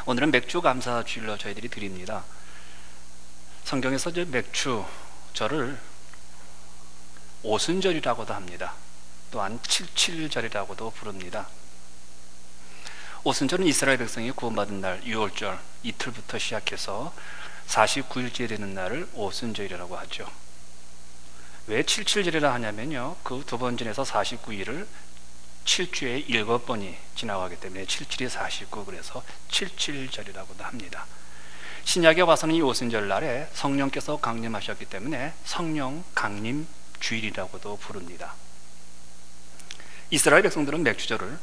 오늘은 맥주 감사 주일로 저희들이 드립니다. 성경에서 저 맥주절을 오순절이라고도 합니다. 또한 칠칠절이라고도 부릅니다. 오순절은 이스라엘 백성이 구원받은 날 유월절 이틀부터 시작해서 49일째 되는 날을 오순절이라고 하죠. 왜 칠칠절이라 하냐면요, 그 두 번 지내서 49일을 7주에 7번이 지나가기 때문에 77이 49, 그래서 칠칠절이라고도 합니다. 신약에 와서는 이 오순절 날에 성령께서 강림하셨기 때문에 성령 강림 주일이라고도 부릅니다. 이스라엘 백성들은 맥주절을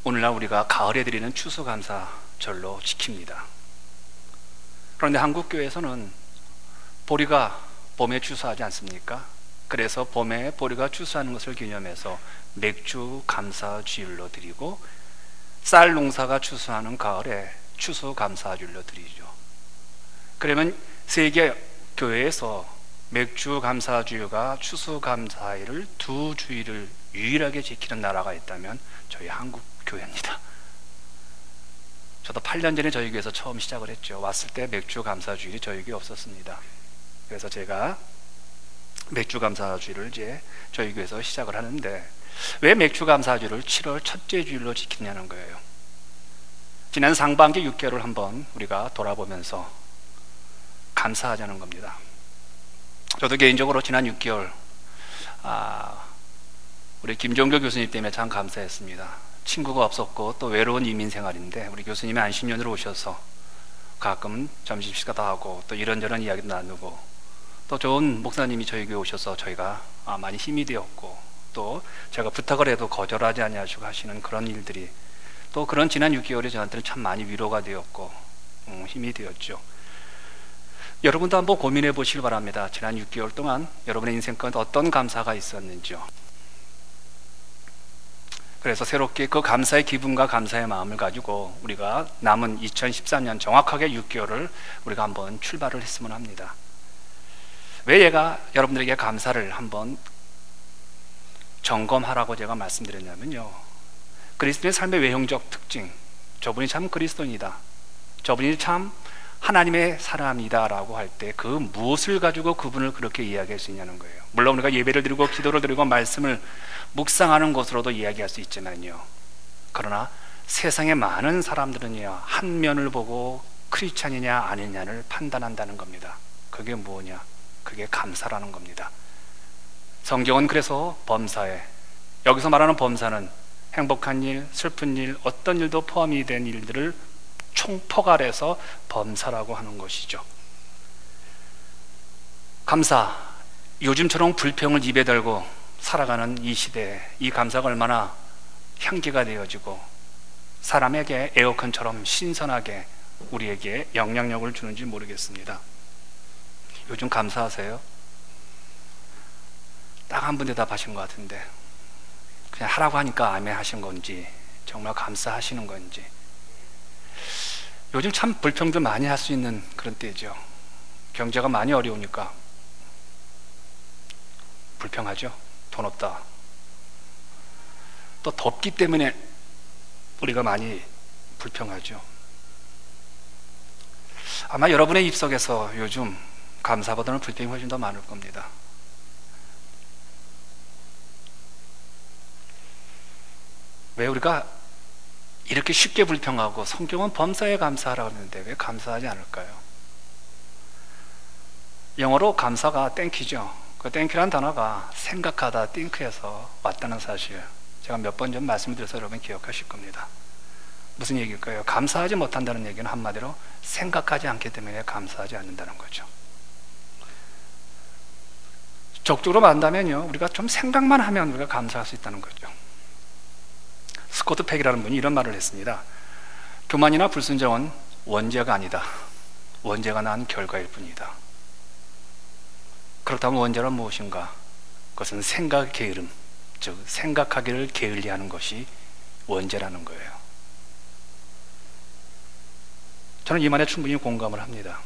오늘날 우리가 가을에 드리는 추수감사절로 지킵니다. 그런데 한국 교회에서는 보리가 봄에 추수하지 않습니까? 그래서 봄에 보리가 추수하는 것을 기념해서 맥주 감사 주일로 드리고, 쌀 농사가 추수하는 가을에 추수 감사 주일로 드리죠. 그러면 세계 교회에서 맥주 감사 주일과 추수 감사일을 두 주일을 유일하게 지키는 나라가 있다면 저희 한국 교회입니다. 저도 8년 전에 저희 교회에서 처음 시작을 했죠. 왔을 때 맥주 감사 주일이 저희 교회에 없었습니다. 그래서 제가 맥주 감사주일을 이제 저희 교회에서 시작을 하는데, 왜 맥주 감사주일을 7월 첫째 주일로 지키냐는 거예요. 지난 상반기 6개월을 한번 우리가 돌아보면서 감사하자는 겁니다. 저도 개인적으로 지난 6개월 우리 김종교 교수님 때문에 참 감사했습니다. 친구가 없었고 또 외로운 이민 생활인데 우리 교수님이 안식년으로 오셔서 가끔 점심시간도 하고 또 이런저런 이야기도 나누고, 또 좋은 목사님이 저희 교회 오셔서 저희가 많이 힘이 되었고, 또 제가 부탁을 해도 거절하지 아니하시고 하시는 그런 일들이, 또 그런 지난 6개월이 저한테는 참 많이 위로가 되었고 힘이 되었죠. 여러분도 한번 고민해 보시길 바랍니다. 지난 6개월 동안 여러분의 인생 가운데 어떤 감사가 있었는지요. 그래서 새롭게 그 감사의 기분과 감사의 마음을 가지고 우리가 남은 2013년 정확하게 6개월을 우리가 한번 출발을 했으면 합니다. 왜 제가 여러분들에게 감사를 한번 점검하라고 제가 말씀드렸냐면요, 그리스도인의 삶의 외형적 특징, 저분이 참 그리스도인이다, 저분이 참 하나님의 사람이다 라고 할 때 그 무엇을 가지고 그분을 그렇게 이야기할 수 있냐는 거예요. 물론 우리가 예배를 드리고 기도를 드리고 말씀을 묵상하는 것으로도 이야기할 수 있지만요, 그러나 세상의 많은 사람들은요, 한 면을 보고 크리스찬이냐 아니냐를 판단한다는 겁니다. 그게 뭐냐? 그게 감사라는 겁니다. 성경은 그래서 범사에, 여기서 말하는 범사는 행복한 일, 슬픈 일, 어떤 일도 포함이 된 일들을 총포괄해서 범사라고 하는 것이죠. 감사, 요즘처럼 불평을 입에 달고 살아가는 이 시대에 이 감사가 얼마나 향기가 되어지고 사람에게 에어컨처럼 신선하게 우리에게 영향력을 주는지 모르겠습니다. 요즘 감사하세요? 딱 한 번 대답하신 것 같은데, 그냥 하라고 하니까 아멘 하신 건지 정말 감사하시는 건지. 요즘 참 불평도 많이 할 수 있는 그런 때죠. 경제가 많이 어려우니까 불평하죠. 돈 없다. 또 덥기 때문에 우리가 많이 불평하죠. 아마 여러분의 입속에서 요즘 감사보다는 불평이 훨씬 더 많을 겁니다. 왜 우리가 이렇게 쉽게 불평하고, 성경은 범사에 감사하라고 하는데 왜 감사하지 않을까요? 영어로 감사가 땡큐죠. 그 땡큐라는 단어가 생각하다, 띵크에서 왔다는 사실, 제가 몇 번 전 말씀드려서 여러분 기억하실 겁니다. 무슨 얘기일까요? 감사하지 못한다는 얘기는 한마디로 생각하지 않기 때문에 감사하지 않는다는 거죠. 적극적으로 말한다면요, 우리가 좀 생각만 하면 우리가 감사할 수 있다는 거죠. 스코트 팩이라는 분이 이런 말을 했습니다. 교만이나 불순종은 원죄가 아니다. 원죄가 낳은 결과일 뿐이다. 그렇다면 원죄란 무엇인가? 그것은 생각의 게으름, 즉 생각하기를 게을리하는 것이 원죄라는 거예요. 저는 이 말에 충분히 공감을 합니다.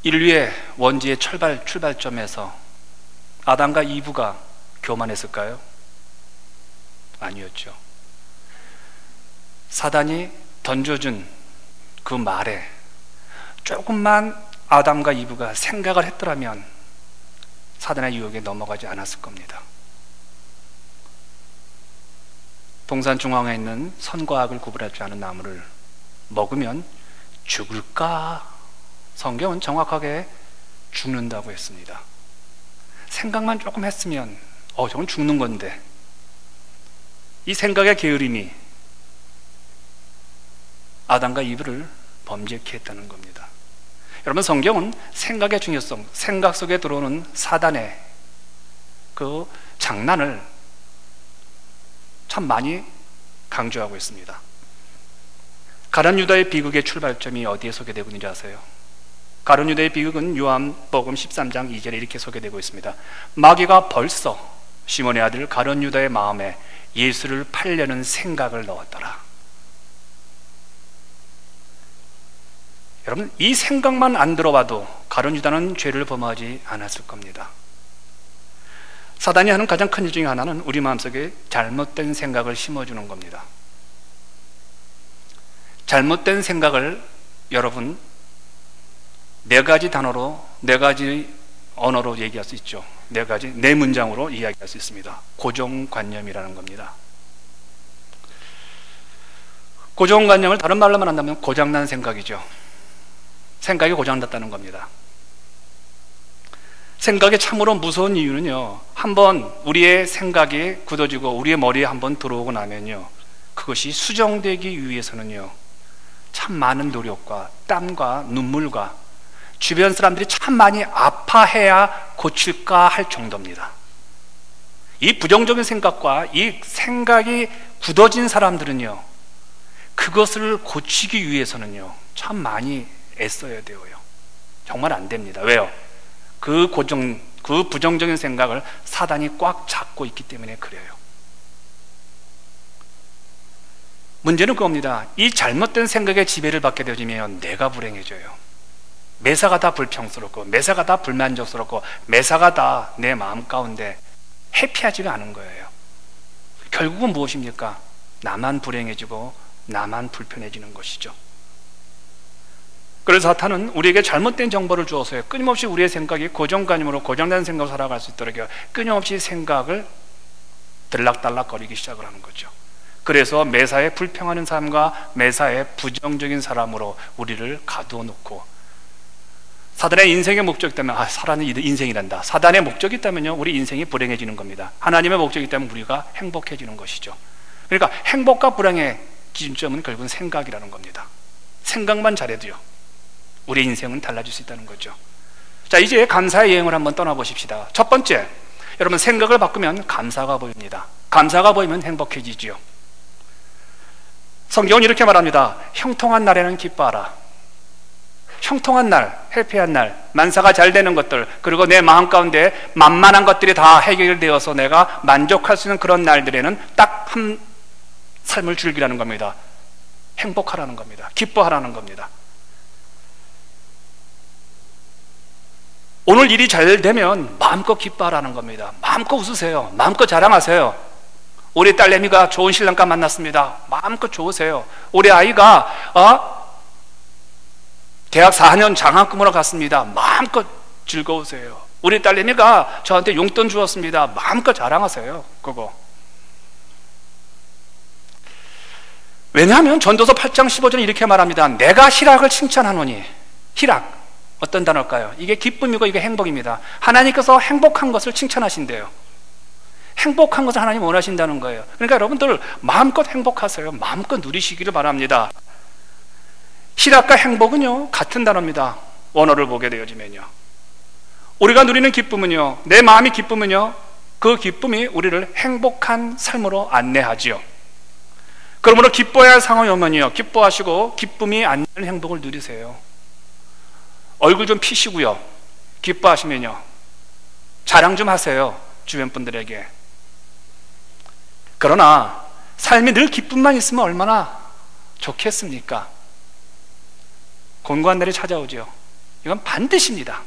인류의 원죄의 출발점에서 아담과 이브가 교만했을까요? 아니었죠. 사단이 던져준 그 말에 조금만 아담과 이브가 생각을 했더라면 사단의 유혹에 넘어가지 않았을 겁니다. 동산 중앙에 있는 선과 악을 구분할 줄 아는 나무를 먹으면 죽을까? 성경은 정확하게 죽는다고 했습니다. 생각만 조금 했으면 저건 죽는 건데, 이 생각의 게으름이 아담과 이브를 범죄케 했다는 겁니다. 여러분, 성경은 생각의 중요성, 생각 속에 들어오는 사단의 그 장난을 참 많이 강조하고 있습니다. 가룟 유다의 비극의 출발점이 어디에 소개되고 있는지 아세요? 가룟 유다의 비극은 요한복음 13장 2절에 이렇게 소개되고 있습니다. 마귀가 벌써 시몬의 아들 가룟 유다의 마음에 예수를 팔려는 생각을 넣었더라. 여러분, 이 생각만 안 들어와도 가룟 유다는 죄를 범하지 않았을 겁니다. 사단이 하는 가장 큰 일 중에 하나는 우리 마음속에 잘못된 생각을 심어주는 겁니다. 잘못된 생각을 여러분 네 가지 단어로, 네 가지 언어로 얘기할 수 있죠. 네 문장으로 이야기할 수 있습니다. 고정관념이라는 겁니다. 고정관념을 다른 말로 말한다면 고장난 생각이죠. 생각이 고장났다는 겁니다. 생각이 참으로 무서운 이유는요, 한번 우리의 생각이 굳어지고 우리의 머리에 한번 들어오고 나면요, 그것이 수정되기 위해서는요 참 많은 노력과 땀과 눈물과 주변 사람들이 참 많이 아파해야 고칠까 할 정도입니다. 이 부정적인 생각과 이 생각이 굳어진 사람들은요, 그것을 고치기 위해서는요 참 많이 애써야 돼요. 정말 안 됩니다. 왜요? 그 부정적인 생각을 사단이 꽉 잡고 있기 때문에 그래요. 문제는 그겁니다. 이 잘못된 생각에 지배를 받게 되어지면 내가 불행해져요. 매사가 다 불평스럽고, 매사가 다 불만족스럽고, 매사가 다 내 마음 가운데 해피하지가 않은 거예요. 결국은 무엇입니까? 나만 불행해지고 나만 불편해지는 것이죠. 그래서 사탄은 우리에게 잘못된 정보를 주어서요, 끊임없이 우리의 생각이 고정관념으로 고정된 생각으로 살아갈 수 있도록 끊임없이 생각을 들락달락거리기 시작을 하는 거죠. 그래서 매사에 불평하는 사람과 매사에 부정적인 사람으로 우리를 가두어 놓고, 사단의 인생의 목적이 있다면 사단의 인생이란다. 사단의 목적이 있다면요, 우리 인생이 불행해지는 겁니다. 하나님의 목적이 있다면 우리가 행복해지는 것이죠. 그러니까 행복과 불행의 기준점은 결국은 생각이라는 겁니다. 생각만 잘해도요 우리 인생은 달라질 수 있다는 거죠. 자, 이제 감사의 여행을 한번 떠나보십시다. 첫 번째, 여러분, 생각을 바꾸면 감사가 보입니다. 감사가 보이면 행복해지지요. 성경은 이렇게 말합니다. 형통한 날에는 기뻐하라. 형통한 날, 해피한 날, 만사가 잘 되는 것들, 그리고 내 마음 가운데 만만한 것들이 다 해결되어서 내가 만족할 수 있는 그런 날들에는 딱 한 삶을 즐기라는 겁니다. 행복하라는 겁니다. 기뻐하라는 겁니다. 오늘 일이 잘 되면 마음껏 기뻐하라는 겁니다. 마음껏 웃으세요. 마음껏 자랑하세요. 우리 딸내미가 좋은 신랑과 만났습니다. 마음껏 좋으세요. 우리 아이가 대학 4년 장학금으로 갔습니다. 마음껏 즐거우세요. 우리 딸내미가 저한테 용돈 주었습니다. 마음껏 자랑하세요. 그거. 왜냐하면 전도서 8장 15절에 이렇게 말합니다. 내가 희락을 칭찬하노니. 희락, 어떤 단어일까요? 이게 기쁨이고 이게 행복입니다. 하나님께서 행복한 것을 칭찬하신대요. 행복한 것을 하나님 원하신다는 거예요. 그러니까 여러분들 마음껏 행복하세요. 마음껏 누리시기를 바랍니다. 희락과 행복은요 같은 단어입니다. 원어를 보게 되어지면요, 우리가 누리는 기쁨은요, 내 마음이 기쁨은요, 그 기쁨이 우리를 행복한 삶으로 안내하지요. 그러므로 기뻐해야 할 상황이 오면요, 기뻐하시고 기쁨이 안내하는 행복을 누리세요. 얼굴 좀 피시고요, 기뻐하시면요 자랑 좀 하세요, 주변 분들에게. 그러나 삶이 늘 기쁨만 있으면 얼마나 좋겠습니까? 곤고한 날이 찾아오죠. 이건 반드시입니다.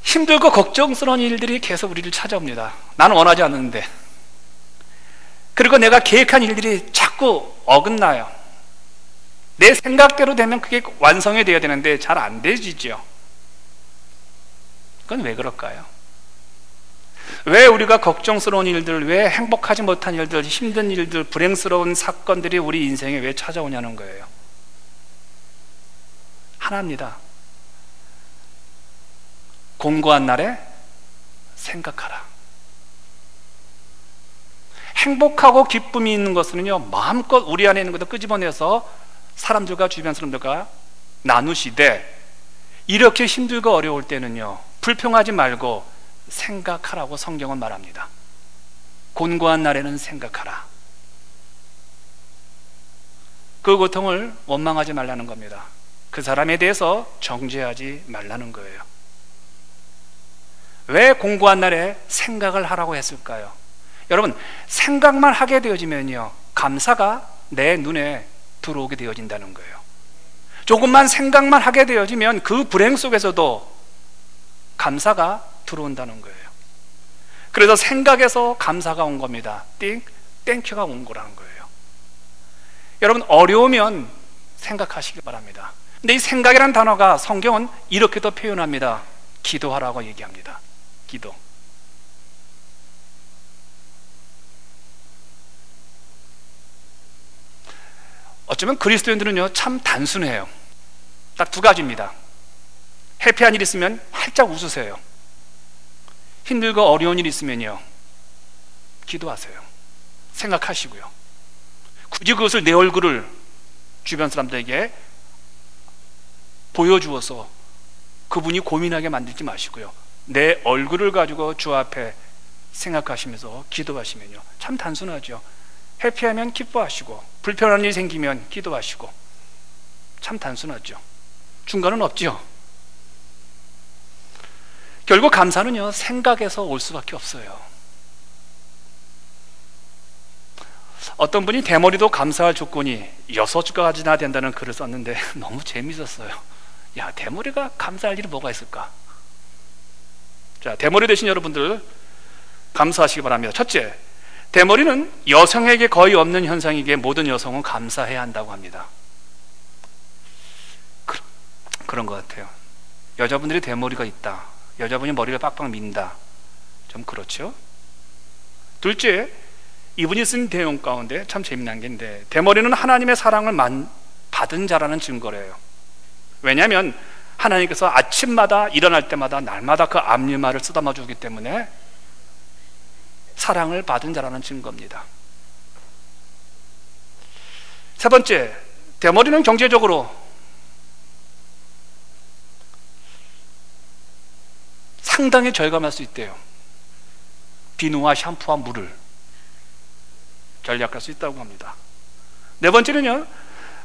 힘들고 걱정스러운 일들이 계속 우리를 찾아옵니다. 나는 원하지 않는데. 그리고 내가 계획한 일들이 자꾸 어긋나요. 내 생각대로 되면 그게 완성이 되어야 되는데 잘 안 되지죠. 그건 왜 그럴까요? 왜 우리가 걱정스러운 일들, 왜 행복하지 못한 일들, 힘든 일들, 불행스러운 사건들이 우리 인생에 왜 찾아오냐는 거예요. 하나입니다. 공고한 날에 생각하라. 행복하고 기쁨이 있는 것은요, 마음껏 우리 안에 있는 것을 끄집어내서 사람들과 주변 사람들과 나누시되, 이렇게 힘들고 어려울 때는요, 불평하지 말고 생각하라고 성경은 말합니다. 곤고한 날에는 생각하라. 그 고통을 원망하지 말라는 겁니다. 그 사람에 대해서 정죄하지 말라는 거예요. 왜 공고한 날에 생각을 하라고 했을까요? 여러분, 생각만 하게 되어지면요, 감사가 내 눈에 들어오게 되어진다는 거예요. 조금만 생각만 하게 되어지면 그 불행 속에서도 감사가 들어온다는 거예요. 그래서 생각에서 감사가 온 겁니다. 땡큐가 온 거라는 거예요. 여러분, 어려우면 생각하시기 바랍니다. 근데 이 생각이라는 단어가 성경은 이렇게도 표현합니다. 기도하라고 얘기합니다. 기도. 어쩌면 그리스도인들은요, 참 단순해요. 딱 두 가지입니다. 해피한 일 있으면 활짝 웃으세요. 힘들고 어려운 일 있으면요, 기도하세요. 생각하시고요. 굳이 그것을 내 얼굴을 주변 사람들에게 보여주어서 그분이 고민하게 만들지 마시고요, 내 얼굴을 가지고 주 앞에 생각하시면서 기도하시면요, 참 단순하죠. 해피하면 기뻐하시고, 불편한 일이 생기면 기도하시고, 참 단순하죠. 중간은 없죠. 결국 감사는요, 생각에서 올 수밖에 없어요. 어떤 분이 대머리도 감사할 조건이 6가지나 된다는 글을 썼는데 너무 재밌었어요. 야, 대머리가 감사할 일이 뭐가 있을까? 자, 대머리 되신 여러분들 감사하시기 바랍니다. 첫째, 대머리는 여성에게 거의 없는 현상이기에 모든 여성은 감사해야 한다고 합니다. 그런 것 같아요. 여자분들이 대머리가 있다, 여자분이 머리를 빡빡 민다, 좀 그렇죠? 둘째, 이분이 쓴 내용 가운데 참 재미난 게 있는데, 대머리는 하나님의 사랑을 받은 자라는 증거래요. 왜냐하면 하나님께서 아침마다 일어날 때마다 날마다 그 앞니말을 쓰다마 주기 때문에 사랑을 받은 자라는 증거입니다. 세 번째, 대머리는 경제적으로 상당히 절감할 수 있대요. 비누와 샴푸와 물을 절약할 수 있다고 합니다. 네 번째는요,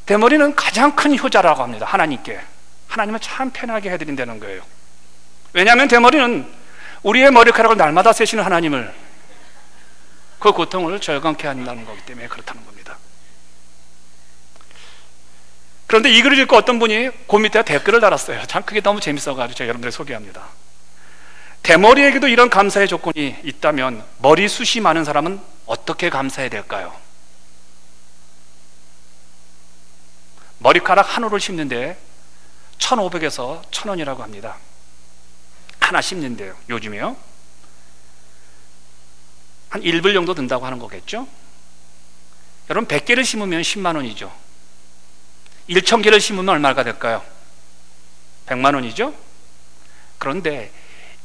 대머리는 가장 큰 효자라고 합니다. 하나님께. 하나님은 참 편하게 해드린다는 거예요. 왜냐하면 대머리는 우리의 머리카락을 날마다 세시는 하나님을, 그 고통을 절감케 한다는 거기 때문에 그렇다는 겁니다. 그런데 이 글을 읽고 어떤 분이 그 밑에 댓글을 달았어요. 참 그게 너무 재밌어가지고 제가 여러분들 소개합니다. 대머리에게도 이런 감사의 조건이 있다면 머리숱이 많은 사람은 어떻게 감사해야 될까요? 머리카락 한 올을 심는데 1,500에서 1,000원이라고 합니다. 하나 심는데요. 요즘에요, 한 1불 정도 든다고 하는 거겠죠? 여러분, 100개를 심으면 10만 원이죠. 1,000개를 심으면 얼마가 될까요? 100만 원이죠? 그런데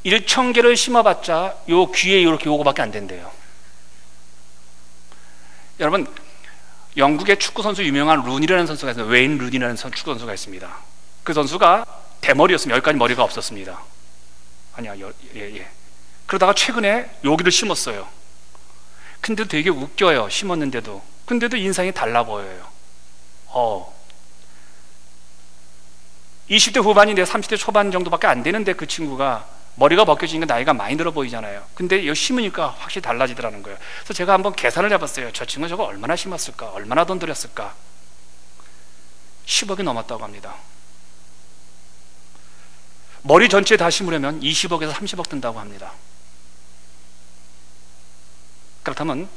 1,000개를 심어봤자 요 귀에 이렇게 요거밖에 안 된대요. 여러분, 영국의 축구선수 유명한 룬이라는 선수가 있어요. 웨인 룬이라는 축구선수가 있습니다. 그 선수가 대머리였으면 여기까지 머리가 없었습니다. 아니야, 그러다가 최근에 여기를 심었어요. 근데 되게 웃겨요. 심었는데도. 근데도 인상이 달라 보여요. 20대 후반인데 30대 초반 정도밖에 안 되는데 그 친구가 머리가 벗겨지니까 나이가 많이 들어 보이잖아요. 근데 이거 심으니까 확실히 달라지더라는 거예요. 그래서 제가 한번 계산을 해봤어요. 저 친구 저거 얼마나 심었을까? 얼마나 돈 들였을까? 10억이 넘었다고 합니다. 머리 전체에 다 심으려면 20억에서 30억 든다고 합니다. 그렇다면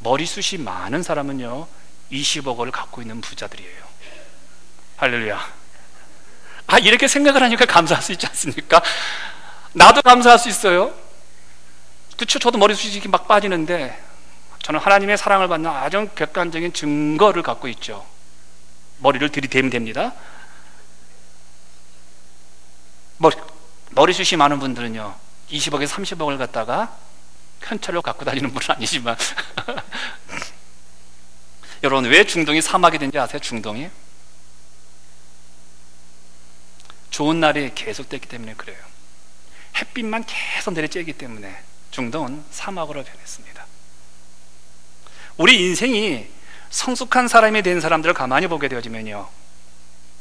머리숱이 많은 사람은요 20억을 갖고 있는 부자들이에요. 할렐루야. 이렇게 생각을 하니까 감사할 수 있지 않습니까? 나도 감사할 수 있어요. 그렇죠? 저도 머리숱이 막 빠지는데 저는 하나님의 사랑을 받는 아주 객관적인 증거를 갖고 있죠. 머리를 들이대면 됩니다. 머리숱이 많은 분들은요 20억에서 30억을 갖다가 현찰로 갖고 다니는 분은 아니지만 여러분, 왜 중동이 사막이 된지 아세요? 중동이 좋은 날이 계속됐기 때문에 그래요. 햇빛만 계속 내리쬐기 때문에 중동은 사막으로 변했습니다. 우리 인생이 성숙한 사람이 된 사람들을 가만히 보게 되어지면요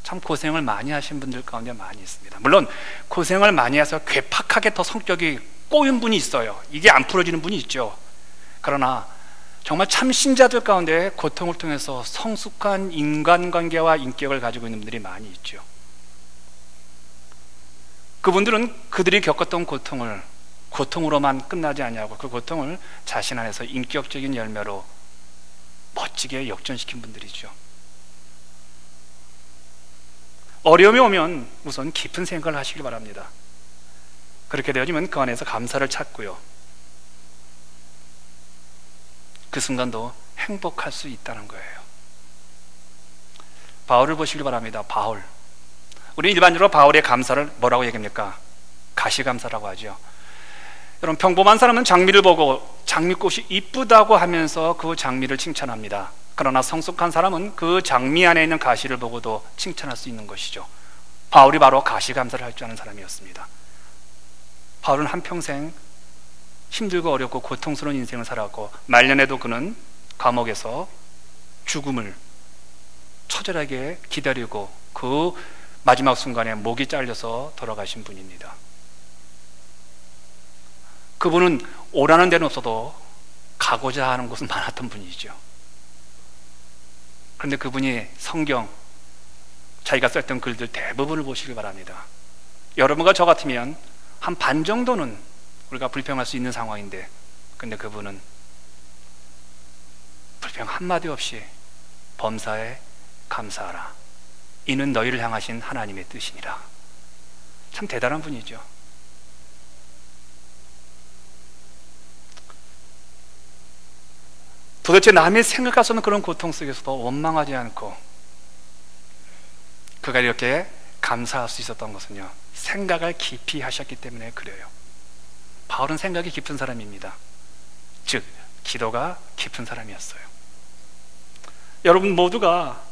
참 고생을 많이 하신 분들 가운데 많이 있습니다. 물론 고생을 많이 해서 괴팍하게 더 성격이 꼬인 분이 있어요. 이게 안 풀어지는 분이 있죠. 그러나 정말 참 신자들 가운데 고통을 통해서 성숙한 인간관계와 인격을 가지고 있는 분들이 많이 있죠. 그분들은 그들이 겪었던 고통을 고통으로만 끝나지 아니하고 그 고통을 자신 안에서 인격적인 열매로 멋지게 역전시킨 분들이죠. 어려움이 오면 우선 깊은 생각을 하시길 바랍니다. 그렇게 되어지면 그 안에서 감사를 찾고요 그 순간도 행복할 수 있다는 거예요. 바울을 보시길 바랍니다. 바울, 우리 일반적으로 바울의 감사를 뭐라고 얘기합니까? 가시감사라고 하죠. 여러분, 평범한 사람은 장미를 보고 장미꽃이 이쁘다고 하면서 그 장미를 칭찬합니다. 그러나 성숙한 사람은 그 장미 안에 있는 가시를 보고도 칭찬할 수 있는 것이죠. 바울이 바로 가시감사를 할 줄 아는 사람이었습니다. 바울은 한평생 힘들고 어렵고 고통스러운 인생을 살았고 말년에도 그는 감옥에서 죽음을 처절하게 기다리고 그 마지막 순간에 목이 잘려서 돌아가신 분입니다. 그분은 오라는 데는 없어도 가고자 하는 곳은 많았던 분이죠. 그런데 그분이 성경, 자기가 썼던 글들 대부분을 보시길 바랍니다. 여러분과 저 같으면 한 반 정도는 우리가 불평할 수 있는 상황인데, 근데 그분은 불평 한마디 없이 범사에 감사하라, 이는 너희를 향하신 하나님의 뜻이니라. 참 대단한 분이죠. 도대체 남이 생각할 수 없는 그런 고통 속에서도 원망하지 않고 그가 이렇게 감사할 수 있었던 것은요, 생각을 깊이 하셨기 때문에 그래요. 바울은 생각이 깊은 사람입니다. 즉, 기도가 깊은 사람이었어요. 여러분 모두가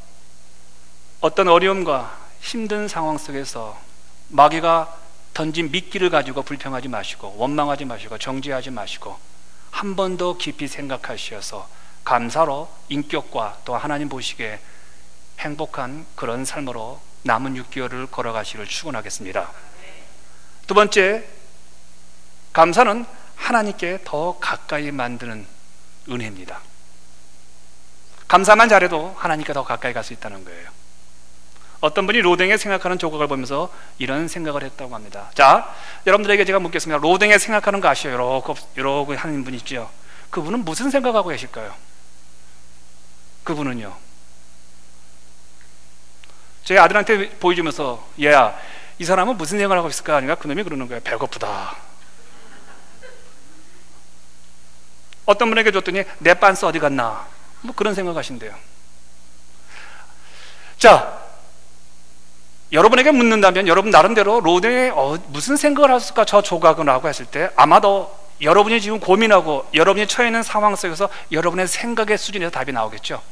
어떤 어려움과 힘든 상황 속에서 마귀가 던진 미끼를 가지고 불평하지 마시고 원망하지 마시고 정죄하지 마시고 한 번 더 깊이 생각하셔서 감사로 인격과 또 하나님 보시기에 행복한 그런 삶으로 남은 6개월을 걸어가시기를 축원하겠습니다. 두 번째, 감사는 하나님께 더 가까이 만드는 은혜입니다. 감사만 잘해도 하나님께 더 가까이 갈 수 있다는 거예요. 어떤 분이 로댕에 생각하는 조각을 보면서 이런 생각을 했다고 합니다. 자, 여러분들에게 제가 묻겠습니다. 로댕에 생각하는 거 아시죠? 이러고 하는 분 있죠? 그분은 무슨 생각하고 계실까요? 그분은요, 제 아들한테 보여주면서 얘야, 이 사람은 무슨 생각을 하고 있을까 하니까 그놈이 그러는 거예요. 배고프다. 어떤 분에게 줬더니 내 빤스 어디 갔나, 뭐 그런 생각하신대요. 자, 여러분에게 묻는다면 여러분 나름대로 로댕에 무슨 생각을 했을까 저 조각은 라고 했을 때 아마도 여러분이 지금 고민하고 여러분이 처해 있는 상황 속에서 여러분의 생각의 수준에서 답이 나오겠죠.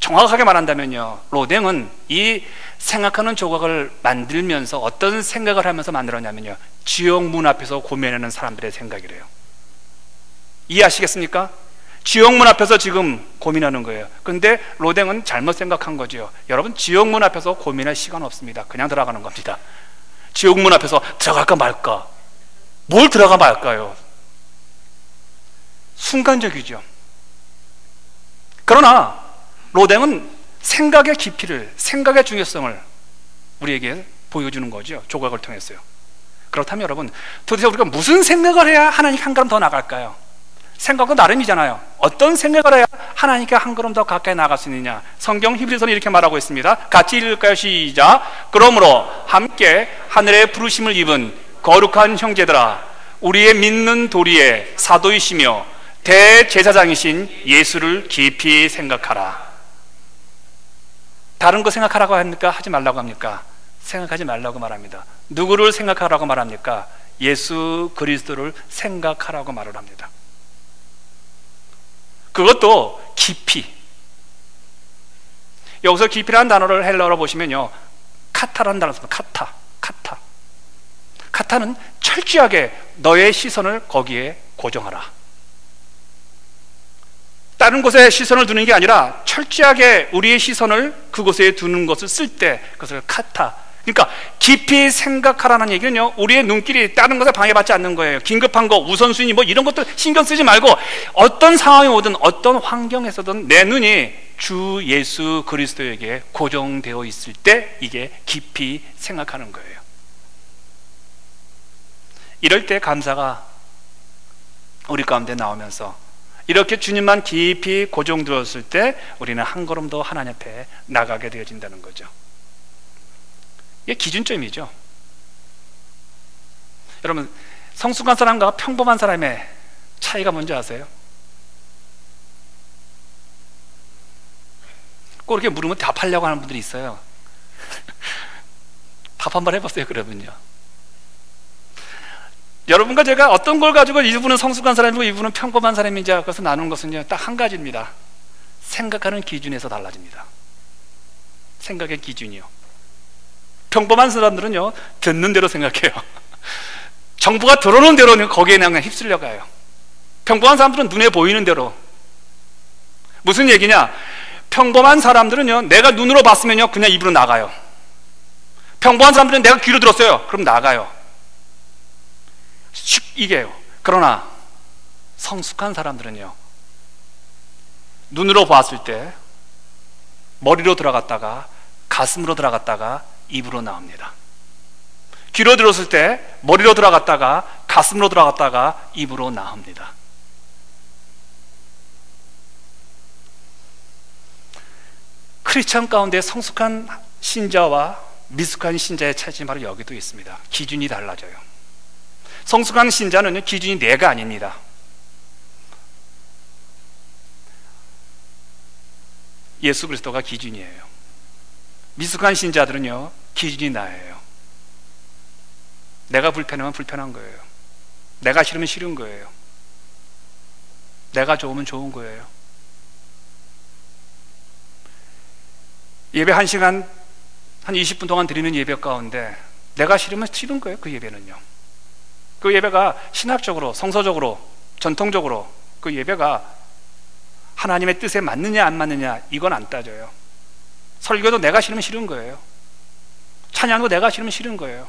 정확하게 말한다면요, 로댕은 이 생각하는 조각을 만들면서 어떤 생각을 하면서 만들었냐면요, 지옥 문 앞에서 고민하는 사람들의 생각이래요. 이해하시겠습니까? 지옥 문 앞에서 지금 고민하는 거예요. 근데 로댕은 잘못 생각한 거죠. 여러분, 지옥 문 앞에서 고민할 시간 없습니다. 그냥 들어가는 겁니다. 지옥 문 앞에서 들어갈까 말까, 뭘 들어가 말까요? 순간적이죠. 그러나 로댕은 생각의 깊이를, 생각의 중요성을 우리에게 보여주는 거죠. 조각을 통해서요. 그렇다면 여러분, 도대체 우리가 무슨 생각을 해야 하나님 한 걸음 더 나갈까요? 생각은 나름이잖아요. 어떤 생각을 해야 하나님께 한 걸음 더 가까이 나갈 수 있느냐. 성경 히브리서는 이렇게 말하고 있습니다. 같이 읽을까요? 시작. 그러므로 함께 하늘의 부르심을 입은 거룩한 형제들아, 우리의 믿는 도리의 사도이시며 대제사장이신 예수를 깊이 생각하라. 다른 거 생각하라고 합니까? 하지 말라고 합니까? 생각하지 말라고 말합니다. 누구를 생각하라고 말합니까? 예수 그리스도를 생각하라고 말을 합니다. 그것도 깊이. 여기서 깊이라는 단어를 헬라어로 보시면요, 카타라는 단어가 있습니다. 카타는 철저하게 너의 시선을 거기에 고정하라. 다른 곳에 시선을 두는 게 아니라 철저하게 우리의 시선을 그곳에 두는 것을 쓸 때 그것을 카타. 그러니까 깊이 생각하라는 얘기는요, 우리의 눈길이 다른 것에 방해받지 않는 거예요. 긴급한 거, 우선순위 뭐 이런 것들 신경 쓰지 말고 어떤 상황이 오든 어떤 환경에서든 내 눈이 주 예수 그리스도에게 고정되어 있을 때 이게 깊이 생각하는 거예요. 이럴 때 감사가 우리 가운데 나오면서 이렇게 주님만 깊이 고정되었을 때 우리는 한 걸음 더 하나님 앞에 나가게 되어진다는 거죠. 이게 기준점이죠. 여러분, 성숙한 사람과 평범한 사람의 차이가 뭔지 아세요? 꼭 이렇게 물으면 답하려고 하는 분들이 있어요. 답 한번 해봤어요, 그러면요. 여러분과 제가 어떤 걸 가지고 이분은 성숙한 사람이고 이분은 평범한 사람인지 그것을 나누는 것은요, 딱 한 가지입니다. 생각하는 기준에서 달라집니다. 생각의 기준이요. 평범한 사람들은요, 듣는 대로 생각해요. 정보가 들어오는 대로는 거기에 그냥 휩쓸려 가요. 평범한 사람들은 눈에 보이는 대로. 무슨 얘기냐? 평범한 사람들은요, 내가 눈으로 봤으면요, 그냥 입으로 나가요. 평범한 사람들은 내가 귀로 들었어요, 그럼 나가요. 이게요. 그러나 성숙한 사람들은요, 눈으로 봤을 때 머리로 들어갔다가 가슴으로 들어갔다가 입으로 나옵니다. 귀로 들었을 때 머리로 들어갔다가 가슴으로 들어갔다가 입으로 나옵니다. 크리스천 가운데 성숙한 신자와 미숙한 신자의 차이점이 바로 여기도 있습니다. 기준이 달라져요. 성숙한 신자는 기준이 내가 아닙니다. 예수 그리스도가 기준이에요. 미숙한 신자들은요, 기준이 나예요. 내가 불편하면 불편한 거예요. 내가 싫으면 싫은 거예요. 내가 좋으면 좋은 거예요. 예배 1시간 한 20분 동안 드리는 예배 가운데 내가 싫으면 싫은 거예요. 그 예배는요. 그 예배가 신학적으로, 성서적으로, 전통적으로 그 예배가 하나님의 뜻에 맞느냐 안 맞느냐 이건 안 따져요. 설교도 내가 싫으면 싫은 거예요. 찬양도 내가 싫으면 싫은 거예요.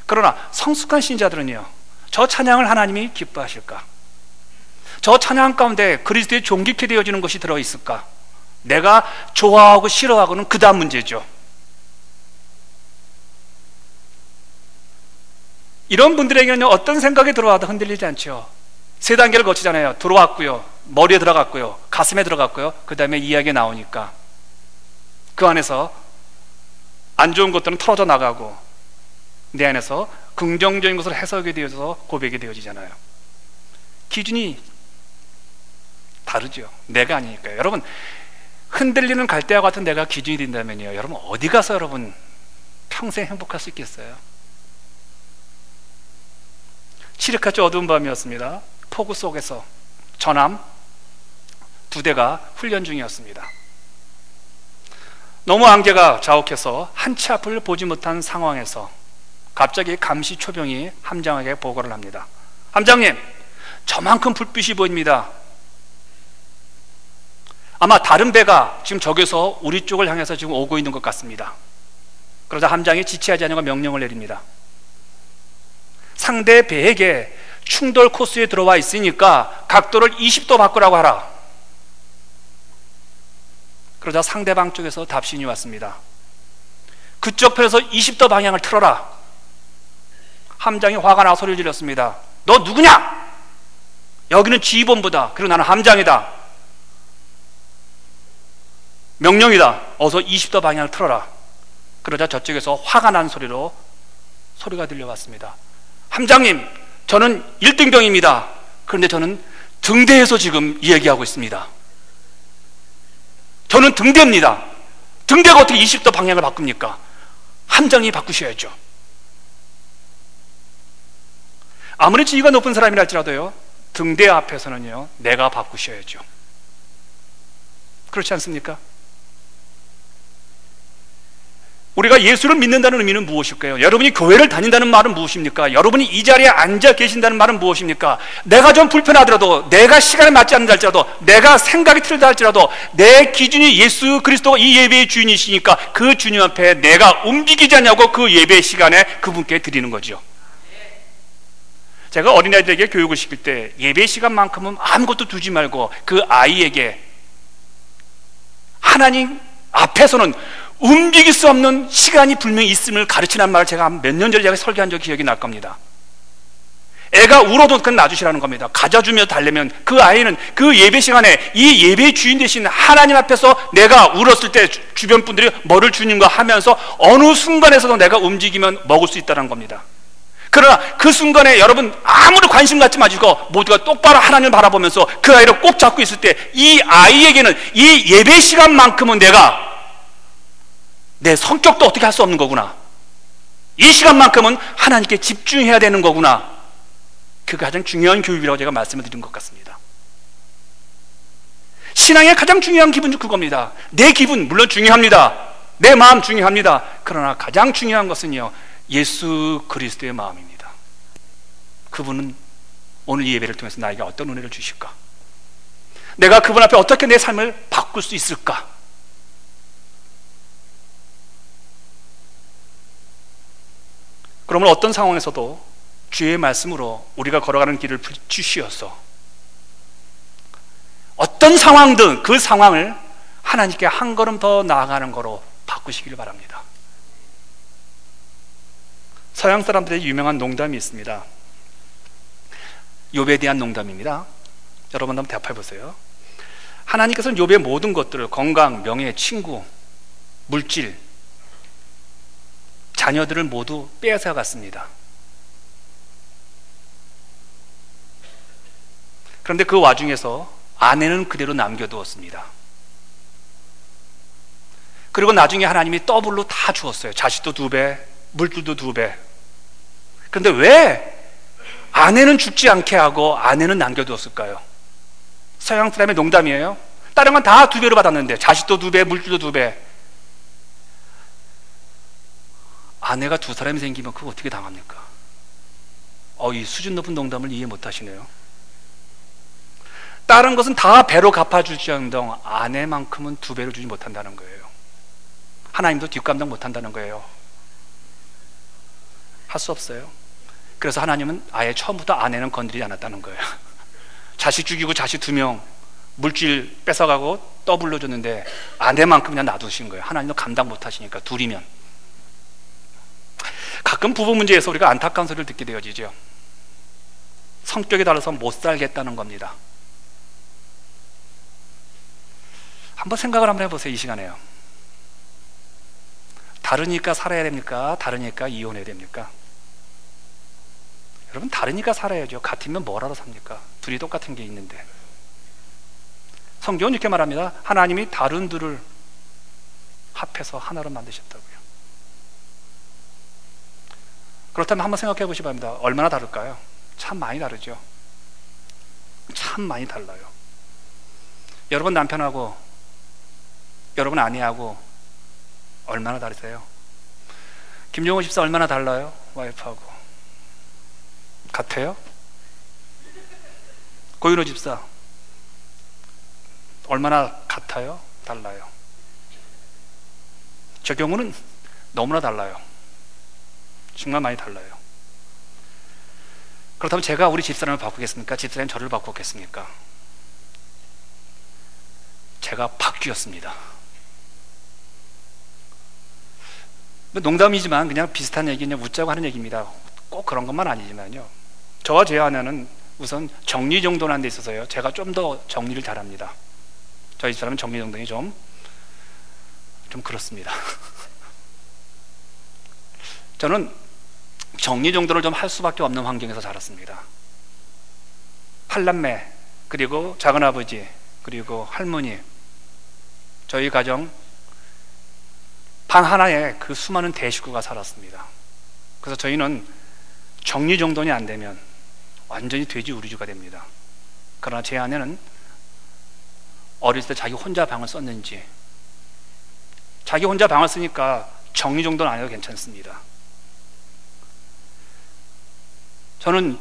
그러나 성숙한 신자들은요, 저 찬양을 하나님이 기뻐하실까? 저 찬양 가운데 그리스도의 존귀케 되어지는 것이 들어있을까? 내가 좋아하고 싫어하고는 그 다음 문제죠. 이런 분들에게는 어떤 생각이 들어와도 흔들리지 않죠. 세 단계를 거치잖아요. 들어왔고요, 머리에 들어갔고요, 가슴에 들어갔고요, 그 다음에 이야기가 나오니까 그 안에서 안 좋은 것들은 털어져 나가고 내 안에서 긍정적인 것을 해석이 되어서 고백이 되어지잖아요. 기준이 다르죠. 내가 아니니까요. 여러분, 흔들리는 갈대와 같은 내가 기준이 된다면요, 여러분 어디 가서 여러분 평생 행복할 수 있겠어요? 칠흑같이 어두운 밤이었습니다. 폭우 속에서 전함 2대가 훈련 중이었습니다. 너무 안개가 자욱해서 한치 앞을 보지 못한 상황에서 갑자기 감시 초병이 함장에게 보고를 합니다. 함장님, 저만큼 불빛이 보입니다. 아마 다른 배가 지금 저기서 우리 쪽을 향해서 지금 오고 있는 것 같습니다. 그러자 함장이 지체하지 않으려고 명령을 내립니다. 상대 배에게 충돌 코스에 들어와 있으니까 각도를 20도 바꾸라고 하라. 그러자 상대방 쪽에서 답신이 왔습니다. 그쪽 편에서 20도 방향을 틀어라. 함장이 화가 나서 소리를 질렀습니다. 너 누구냐? 여기는 지휘본부다. 그리고 나는 함장이다. 명령이다. 어서 20도 방향을 틀어라. 그러자 저쪽에서 화가 난 소리가 들려왔습니다. 함장님, 저는 1등병입니다. 그런데 저는 등대에서 지금 이야기하고 있습니다. 저는 등대입니다. 등대가 어떻게 20도 방향을 바꿉니까? 함장이 바꾸셔야죠. 아무리 지위가 높은 사람이라 할지라도요, 등대 앞에서는요, 내가 바꾸셔야죠. 그렇지 않습니까? 우리가 예수를 믿는다는 의미는 무엇일까요? 여러분이 교회를 다닌다는 말은 무엇입니까? 여러분이 이 자리에 앉아 계신다는 말은 무엇입니까? 내가 좀 불편하더라도, 내가 시간에 맞지 않는다 할지라도, 내가 생각이 틀리다 할지라도 내 기준이 예수 그리스도가 이 예배의 주인이시니까 그 주님 앞에 내가 움직이지 않냐고 그 예배 시간에 그분께 드리는 거죠. 제가 어린아이들에게 교육을 시킬 때 예배 시간만큼은 아무것도 두지 말고 그 아이에게 하나님 앞에서는 움직일 수 없는 시간이 분명히 있음을 가르치는 말을 제가 몇 년 전에 제가 설교한 적이 기억이 날 겁니다. 애가 울어도 그건 놔주시라는 겁니다. 가져주며 달래면 그 아이는 그 예배 시간에 이 예배의 주인 되신 하나님 앞에서 내가 울었을 때 주변 분들이 뭐를 주님과 하면서 어느 순간에서도 내가 움직이면 먹을 수 있다는 겁니다. 그러나 그 순간에 여러분 아무리 관심 갖지 마시고 모두가 똑바로 하나님을 바라보면서 그 아이를 꼭 잡고 있을 때 이 아이에게는 이 예배 시간만큼은 내가 내 성격도 어떻게 할 수 없는 거구나. 이 시간만큼은 하나님께 집중해야 되는 거구나. 그게 가장 중요한 교육이라고 제가 말씀을 드린 것 같습니다. 신앙의 가장 중요한 기분이 그겁니다. 내 기분 물론 중요합니다. 내 마음 중요합니다. 그러나 가장 중요한 것은요, 예수 그리스도의 마음입니다. 그분은 오늘 이 예배를 통해서 나에게 어떤 은혜를 주실까? 내가 그분 앞에 어떻게 내 삶을 바꿀 수 있을까? 그러면 어떤 상황에서도 주의 말씀으로 우리가 걸어가는 길을 주시어서 어떤 상황든 그 상황을 하나님께 한 걸음 더 나아가는 거로 바꾸시기를 바랍니다. 서양 사람들의 유명한 농담이 있습니다. 욥에 대한 농담입니다. 여러분 한번 대답해 보세요. 하나님께서는 욥의 모든 것들을 건강, 명예, 친구, 물질, 자녀들을 모두 빼앗아 갔습니다. 그런데 그 와중에서 아내는 그대로 남겨두었습니다. 그리고 나중에 하나님이 더블로 다 주었어요. 자식도 2배, 물질도 2배. 그런데 왜 아내는 죽지 않게 하고 아내는 남겨두었을까요? 서양 사람의 농담이에요. 다른 건 다 2배로 받았는데 자식도 2배, 물질도 2배. 아내가 2사람이 생기면 그거 어떻게 당합니까? 이 수준 높은 농담을 이해 못 하시네요. 다른 것은 다 배로 갚아주지언정 아내만큼은 2배로 주지 못한다는 거예요. 하나님도 뒷감당 못한다는 거예요. 할 수 없어요. 그래서 하나님은 아예 처음부터 아내는 건드리지 않았다는 거예요. 자식 죽이고 자식 2명 물질 뺏어가고 더블로 줬는데 아내만큼 그냥 놔두신 거예요. 하나님도 감당 못하시니까 둘이면. 가끔 부부 문제에서 우리가 안타까운 소리를 듣게 되어지죠. 성격이 달라서 못 살겠다는 겁니다. 한번 생각을 한번 해보세요. 이 시간에요. 다르니까 살아야 됩니까? 다르니까 이혼해야 됩니까? 여러분, 다르니까 살아야죠. 같으면 뭐라도 삽니까? 둘이 똑같은 게 있는데. 성경은 이렇게 말합니다. 하나님이 다른 둘을 합해서 하나로 만드셨다고요. 그렇다면 한번 생각해 보시기 바랍니다. 얼마나 다를까요? 참 많이 다르죠. 참 많이 달라요. 여러분 남편하고 여러분 아내하고 얼마나 다르세요? 김용호 집사 얼마나 달라요? 와이프하고 같아요? 고윤호 집사 얼마나 같아요? 달라요? 저 경우는 너무나 달라요. 정말 많이 달라요. 그렇다면 제가 우리 집사람을 바꾸겠습니까? 집사람이 저를 바꾸겠습니까? 제가 바뀌었습니다. 농담이지만 그냥 비슷한 얘기, 그냥 웃자고 하는 얘기입니다. 꼭 그런 것만 아니지만요. 저와 제 아내는 우선 정리정돈하는 데 있어서요, 제가 좀 더 정리를 잘합니다. 저희 집사람은 정리정돈이 좀 그렇습니다. 저는 정리정돈을 좀 할 수밖에 없는 환경에서 자랐습니다. 팔남매, 그리고 작은아버지, 그리고 할머니, 저희 가정 방 하나에 그 수많은 대식구가 살았습니다. 그래서 저희는 정리정돈이 안 되면 완전히 돼지우리주가 됩니다. 그러나 제 아내는 어렸을 때 자기 혼자 방을 썼는지, 자기 혼자 방을 쓰니까 정리정돈 안 해도 괜찮습니다. 저는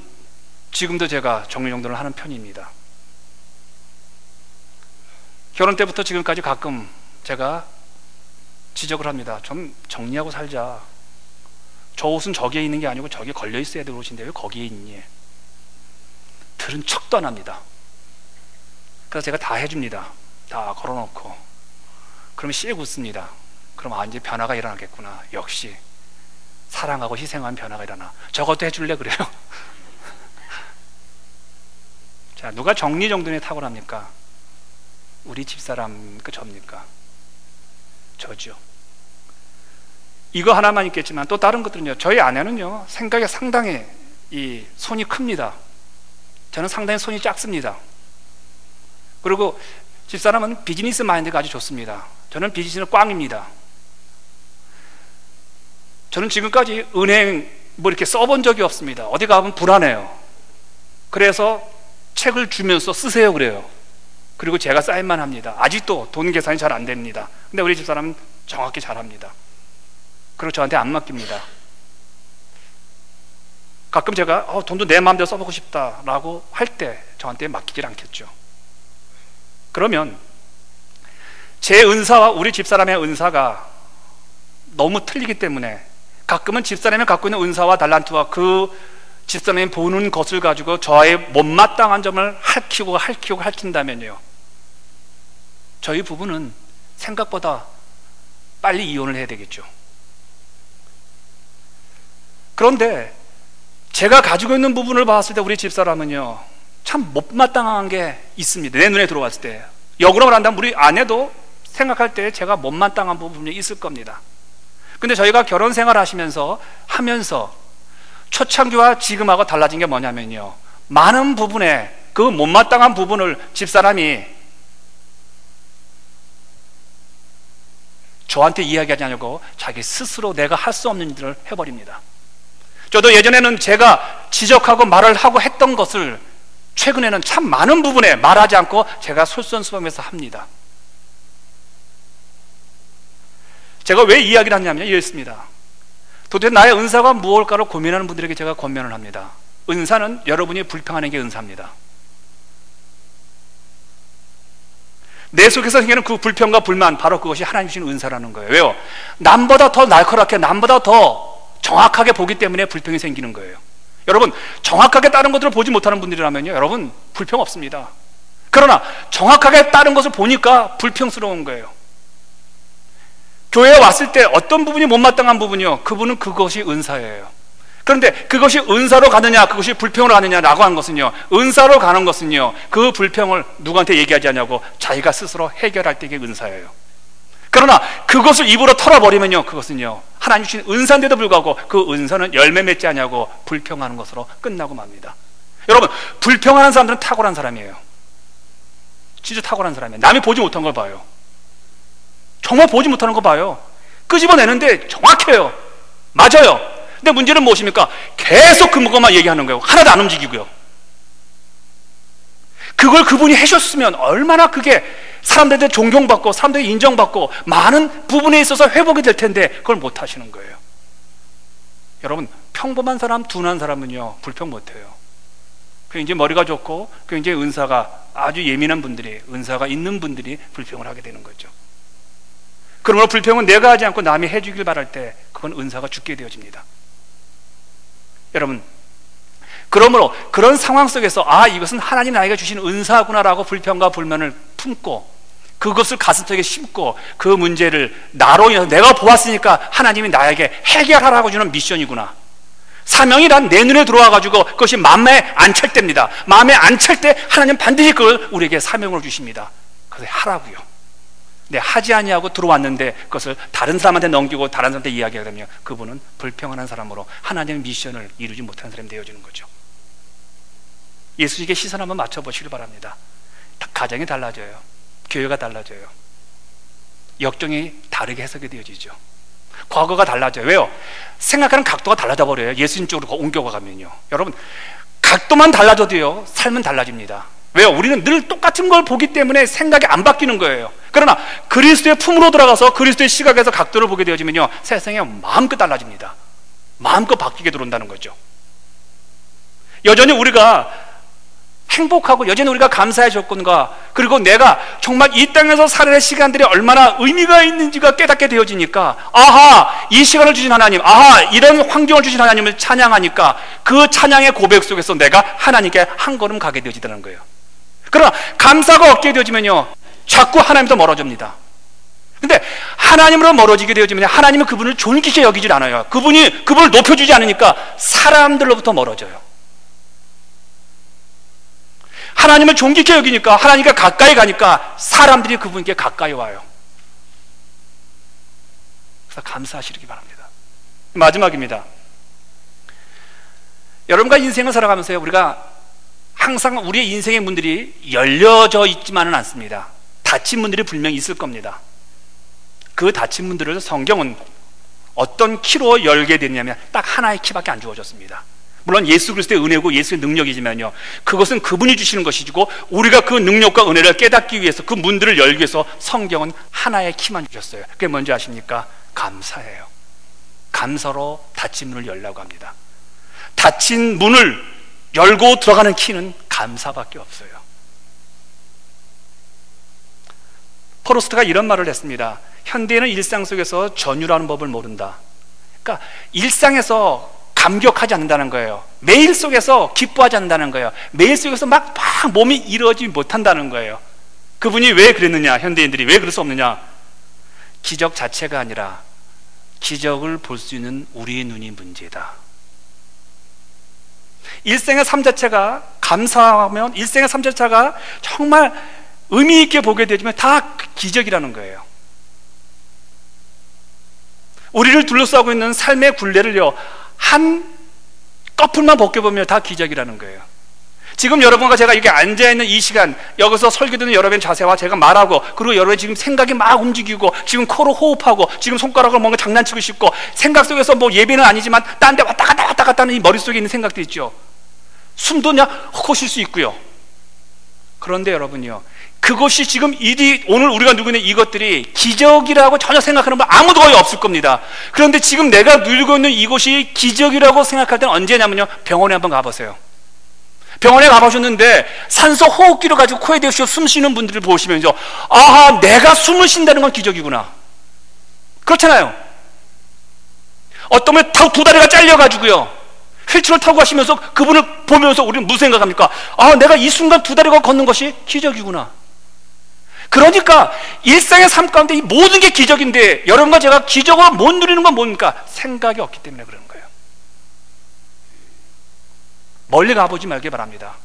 지금도 제가 정리정돈을 하는 편입니다. 결혼 때부터 지금까지 가끔 제가 지적을 합니다. 좀 정리하고 살자. 저 옷은 저기에 있는 게 아니고 저기에 걸려 있어야 될 옷인데 왜 거기에 있니? 들은 척도 안 합니다. 그래서 제가 다 해줍니다. 다 걸어놓고. 그러면 씩 웃습니다. 그럼 이제 변화가 일어나겠구나. 역시 사랑하고 희생하면 변화가 일어나. 저것도 해줄래? 그래요. 자, 누가 정리정돈에 탁월합니까? 우리 집사람입니까? 접니까? 저죠. 이거 하나만 있겠지만 또 다른 것들은요, 저희 아내는요 생각이 상당히 이 손이 큽니다. 저는 상당히 손이 작습니다. 그리고 집사람은 비즈니스 마인드가 아주 좋습니다. 저는 비즈니스 꽝입니다. 저는 지금까지 은행 이렇게 써본 적이 없습니다. 어디 가면 불안해요. 그래서 책을 주면서 쓰세요 그래요. 그리고 제가 사인만 합니다. 아직도 돈 계산이 잘 안 됩니다. 근데 우리 집사람은 정확히 잘합니다. 그리고 저한테 안 맡깁니다. 가끔 제가 돈도 내 마음대로 써보고 싶다라고 할 때 저한테 맡기질 않겠죠. 그러면 제 은사와 우리 집사람의 은사가 너무 틀리기 때문에 가끔은 집사람이 갖고 있는 은사와 달란트와 그 집사람이 보는 것을 가지고 저의 못마땅한 점을 핥힌다면요, 저희 부부는 생각보다 빨리 이혼을 해야 되겠죠. 그런데 제가 가지고 있는 부분을 봤을 때 우리 집사람은요 참 못마땅한 게 있습니다. 내 눈에 들어왔을 때. 역으로 말한다면 우리 아내도 생각할 때 제가 못마땅한 부분이 있을 겁니다. 근데 저희가 결혼 생활 하면서 초창기와 지금하고 달라진 게 뭐냐면요, 많은 부분에 그 못마땅한 부분을 집사람이 저한테 이야기하지 않고 자기 스스로 내가 할 수 없는 일을 해버립니다. 저도 예전에는 제가 지적하고 말을 하고 했던 것을 최근에는 참 많은 부분에 말하지 않고 제가 솔선수범해서 합니다. 제가 왜 이야기를 하냐면요, 이랬습니다. 도대체 나의 은사가 무엇일까를 고민하는 분들에게 제가 권면을 합니다. 은사는 여러분이 불평하는 게 은사입니다. 내 속에서 생기는 그 불평과 불만, 바로 그것이 하나님 주신 은사라는 거예요. 왜요? 남보다 더 날카롭게, 남보다 더 정확하게 보기 때문에 불평이 생기는 거예요. 여러분, 정확하게 다른 것들을 보지 못하는 분들이라면요, 여러분 불평 없습니다. 그러나 정확하게 다른 것을 보니까 불평스러운 거예요. 교회에 왔을 때 어떤 부분이 못마땅한 부분이요, 그분은 그것이 은사예요. 그런데 그것이 은사로 가느냐, 그것이 불평으로 가느냐라고 하는 것은요, 은사로 가는 것은요, 그 불평을 누구한테 얘기하지 않냐고 자기가 스스로 해결할 때 이게 은사예요. 그러나 그것을 입으로 털어버리면요, 그것은요 하나님 주신 은사인데도 불구하고 그 은사는 열매 맺지 않냐고 불평하는 것으로 끝나고 맙니다. 여러분, 불평하는 사람들은 탁월한 사람이에요. 진짜 탁월한 사람이에요. 남이 보지 못한 걸 봐요. 정말 보지 못하는 거 봐요. 끄집어내는데 정확해요. 맞아요. 근데 문제는 무엇입니까? 계속 그것만 얘기하는 거예요. 하나도 안 움직이고요. 그걸 그분이 해줬으면 얼마나 그게 사람들한테 존경받고 사람들이 인정받고 많은 부분에 있어서 회복이 될 텐데 그걸 못 하시는 거예요. 여러분, 평범한 사람, 둔한 사람은요 불평 못 해요. 굉장히 머리가 좋고 굉장히 은사가 아주 예민한 분들이, 은사가 있는 분들이 불평을 하게 되는 거죠. 그러므로 불평은 내가 하지 않고 남이 해주길 바랄 때 그건 은사가 죽게 되어집니다. 여러분, 그러므로 그런 상황 속에서 이것은 하나님 나에게 주신 은사구나라고 불평과 불만을 품고 그것을 가슴속에 심고 그 문제를 나로 인해서 내가 보았으니까 하나님이 나에게 해결하라고 주는 미션이구나, 사명이란 내 눈에 들어와가지고 그것이 마음에 안 찰 때입니다. 마음에 안 찰 때 하나님 반드시 그걸 우리에게 사명을 주십니다. 그래서 하라고요. 네, 하지 아니하고 들어왔는데 그것을 다른 사람한테 넘기고 다른 사람한테 이야기하면 그분은 불평하는 사람으로 하나님의 미션을 이루지 못하는 사람이 되어지는 거죠. 예수님께 시선 한번 맞춰보시길 바랍니다. 가정이 달라져요. 교회가 달라져요. 역정이 다르게 해석이 되어지죠. 과거가 달라져요. 왜요? 생각하는 각도가 달라져 버려요. 예수님 쪽으로 옮겨가면요. 여러분, 각도만 달라져도요, 삶은 달라집니다. 왜요? 우리는 늘 똑같은 걸 보기 때문에 생각이 안 바뀌는 거예요. 그러나 그리스도의 품으로 들어가서 그리스도의 시각에서 각도를 보게 되어지면요, 세상이 마음껏 달라집니다. 마음껏 바뀌게 들어온다는 거죠. 여전히 우리가 행복하고 여전히 우리가 감사의 조건과 그리고 내가 정말 이 땅에서 살아낼 시간들이 얼마나 의미가 있는지가 깨닫게 되어지니까, 아하, 이 시간을 주신 하나님, 아하, 이런 환경을 주신 하나님을 찬양하니까 그 찬양의 고백 속에서 내가 하나님께 한 걸음 가게 되어지다는 거예요. 그러나 감사가 없게 되어지면요, 자꾸 하나님부터 멀어집니다. 근데 하나님으로 멀어지게 되어지면 하나님은 그분을 존귀케 여기질 않아요. 그분을 높여주지 않으니까 사람들로부터 멀어져요. 하나님을 존귀케 여기니까, 하나님과 가까이 가니까 사람들이 그분께 가까이 와요. 그래서 감사하시기 바랍니다. 마지막입니다. 여러분과 인생을 살아가면서요, 우리가 항상 우리의 인생의 문들이 열려져 있지만은 않습니다. 닫힌 문들이 분명히 있을 겁니다. 그 닫힌 문들을 성경은 어떤 키로 열게 되냐면 딱 하나의 키밖에 안 주어졌습니다. 물론 예수 그리스도의 은혜고 예수의 능력이지만요, 그것은 그분이 주시는 것이고 우리가 그 능력과 은혜를 깨닫기 위해서 그 문들을 열기 위해서 성경은 하나의 키만 주셨어요. 그게 뭔지 아십니까? 감사예요. 감사로 닫힌 문을 열라고 합니다. 닫힌 문을 열고 들어가는 키는 감사밖에 없어요. 포로스트가 이런 말을 했습니다. 현대인은 일상 속에서 전율하는 법을 모른다. 그러니까 일상에서 감격하지 않는다는 거예요. 매일 속에서 기뻐하지 않는다는 거예요. 매일 속에서 막 몸이 이루어지지 못한다는 거예요. 그분이 왜 그랬느냐? 현대인들이 왜 그럴 수 없느냐? 기적 자체가 아니라 기적을 볼 수 있는 우리의 눈이 문제다. 일생의 삶 자체가 감사하면, 일생의 삶 자체가 정말 의미 있게 보게 되지만 다 기적이라는 거예요. 우리를 둘러싸고 있는 삶의 굴레를요, 한 꺼풀만 벗겨보면 다 기적이라는 거예요. 지금 여러분과 제가 여기 앉아있는 이 시간, 여기서 설교 듣는 여러분의 자세와 제가 말하고, 그리고 여러분의 지금 생각이 막 움직이고, 지금 코로 호흡하고, 지금 손가락으로 뭔가 장난치고 싶고, 생각 속에서 뭐 예배는 아니지만 딴 데 왔다 갔다 하는 이 머릿속에 있는 생각도 있죠. 숨도 그냥 헛헛 쉴 수 있고요. 그런데 여러분요, 그것이 지금 오늘 우리가 누리는 이것들이 기적이라고 전혀 생각하는 분 아무도 거의 없을 겁니다. 그런데 지금 내가 누리고 있는 이것이 기적이라고 생각할 때는 언제냐면요, 병원에 한번 가보세요. 병원에 가보셨는데 산소 호흡기를 가지고 코에 대시고 숨 쉬는 분들을 보시면서, 아하, 내가 숨을 쉰다는 건 기적이구나. 그렇잖아요. 어떤 분은 두 다리가 잘려가지고요, 휠체어를 타고 가시면서 그분을 보면서 우리는 무슨 생각합니까? 아, 내가 이 순간 두 다리가 걷는 것이 기적이구나. 그러니까 일상의 삶 가운데 이 모든 게 기적인데, 여러분과 제가 기적으로 못 누리는 건 뭡니까? 생각이 없기 때문에 그러는 거예요. 멀리 가보지 말기 바랍니다.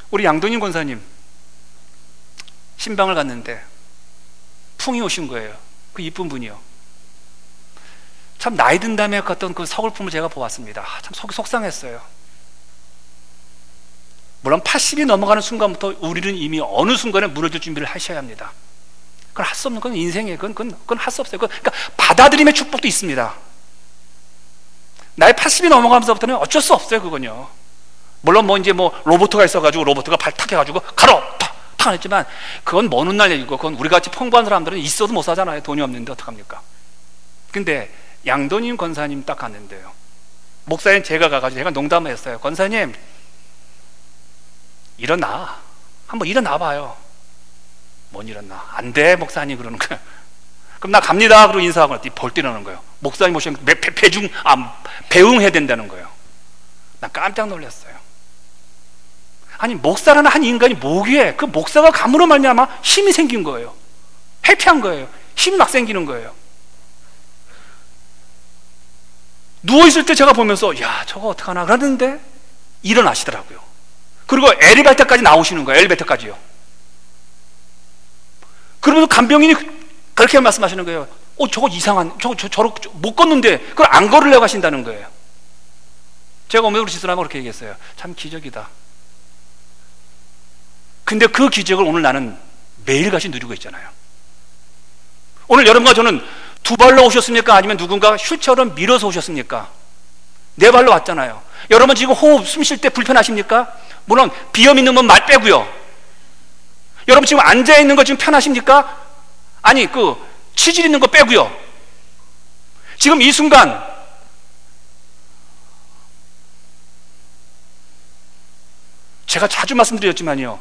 우리 양동인 권사님 신방을 갔는데 풍이 오신 거예요. 그 이쁜 분이요. 참 나이 든 다음에 갔던 그 서글픔을 제가 보았습니다. 참 속이 속상했어요. 물론 80이 넘어가는 순간부터 우리는 이미 어느 순간에 무너질 준비를 하셔야 합니다. 그건 할 수 없는 건 인생이에요. 그건 할 수 없어요. 그러니까 받아들임의 축복도 있습니다. 나이 80이 넘어가면서부터는 어쩔 수 없어요. 그건요. 물론 이제 로봇가 있어가지고 로봇가 발 탁 해가지고 가로 탁 했지만 그건 먼 훗날 얘기고, 그건 우리 같이 풍부한 사람들은 있어도 못 사잖아요. 돈이 없는데 어떡합니까? 근데 양도님 권사님 딱 갔는데요, 목사님 제가 가가지고 제가 농담을 했어요. 권사님 일어나, 한번 일어나 봐요. 뭔 일어나? 안 돼 목사님 그러는 거예요. 그럼 나 갑니다 그러고 인사하고 벌 뛰는 거예요. 목사님 오시면 배웅해야 된다는 거예요. 나 깜짝 놀랐어요. 아니, 목사라는 한 인간이 뭐기에 그 목사가 감으로 말미암아 힘이 생긴 거예요. 해피한 거예요. 힘이 막 생기는 거예요. 누워있을 때 제가 보면서 야 저거 어떡하나 그러는데 일어나시더라고요. 그리고 엘리베이터까지 나오시는 거예요. 엘리베이터까지요. 그러면서 간병인이 그렇게 말씀하시는 거예요. 저거 이상한, 저렇게 못 걷는데 그걸 안 걸으려고 하신다는 거예요. 제가 오늘 우리 지수라고 그렇게 얘기했어요. 참 기적이다. 근데 그 기적을 오늘 나는 매일같이 누리고 있잖아요. 오늘 여러분과 저는 두 발로 오셨습니까? 아니면 누군가 휠체어로 밀어서 오셨습니까? 네 발로 왔잖아요. 여러분 지금 호흡, 숨 쉴 때 불편하십니까? 물론 비염 있는 건 말 빼고요. 여러분 지금 앉아있는 거 지금 편하십니까? 아니 치질 있는 거 빼고요. 지금 이 순간 제가 자주 말씀드렸지만요,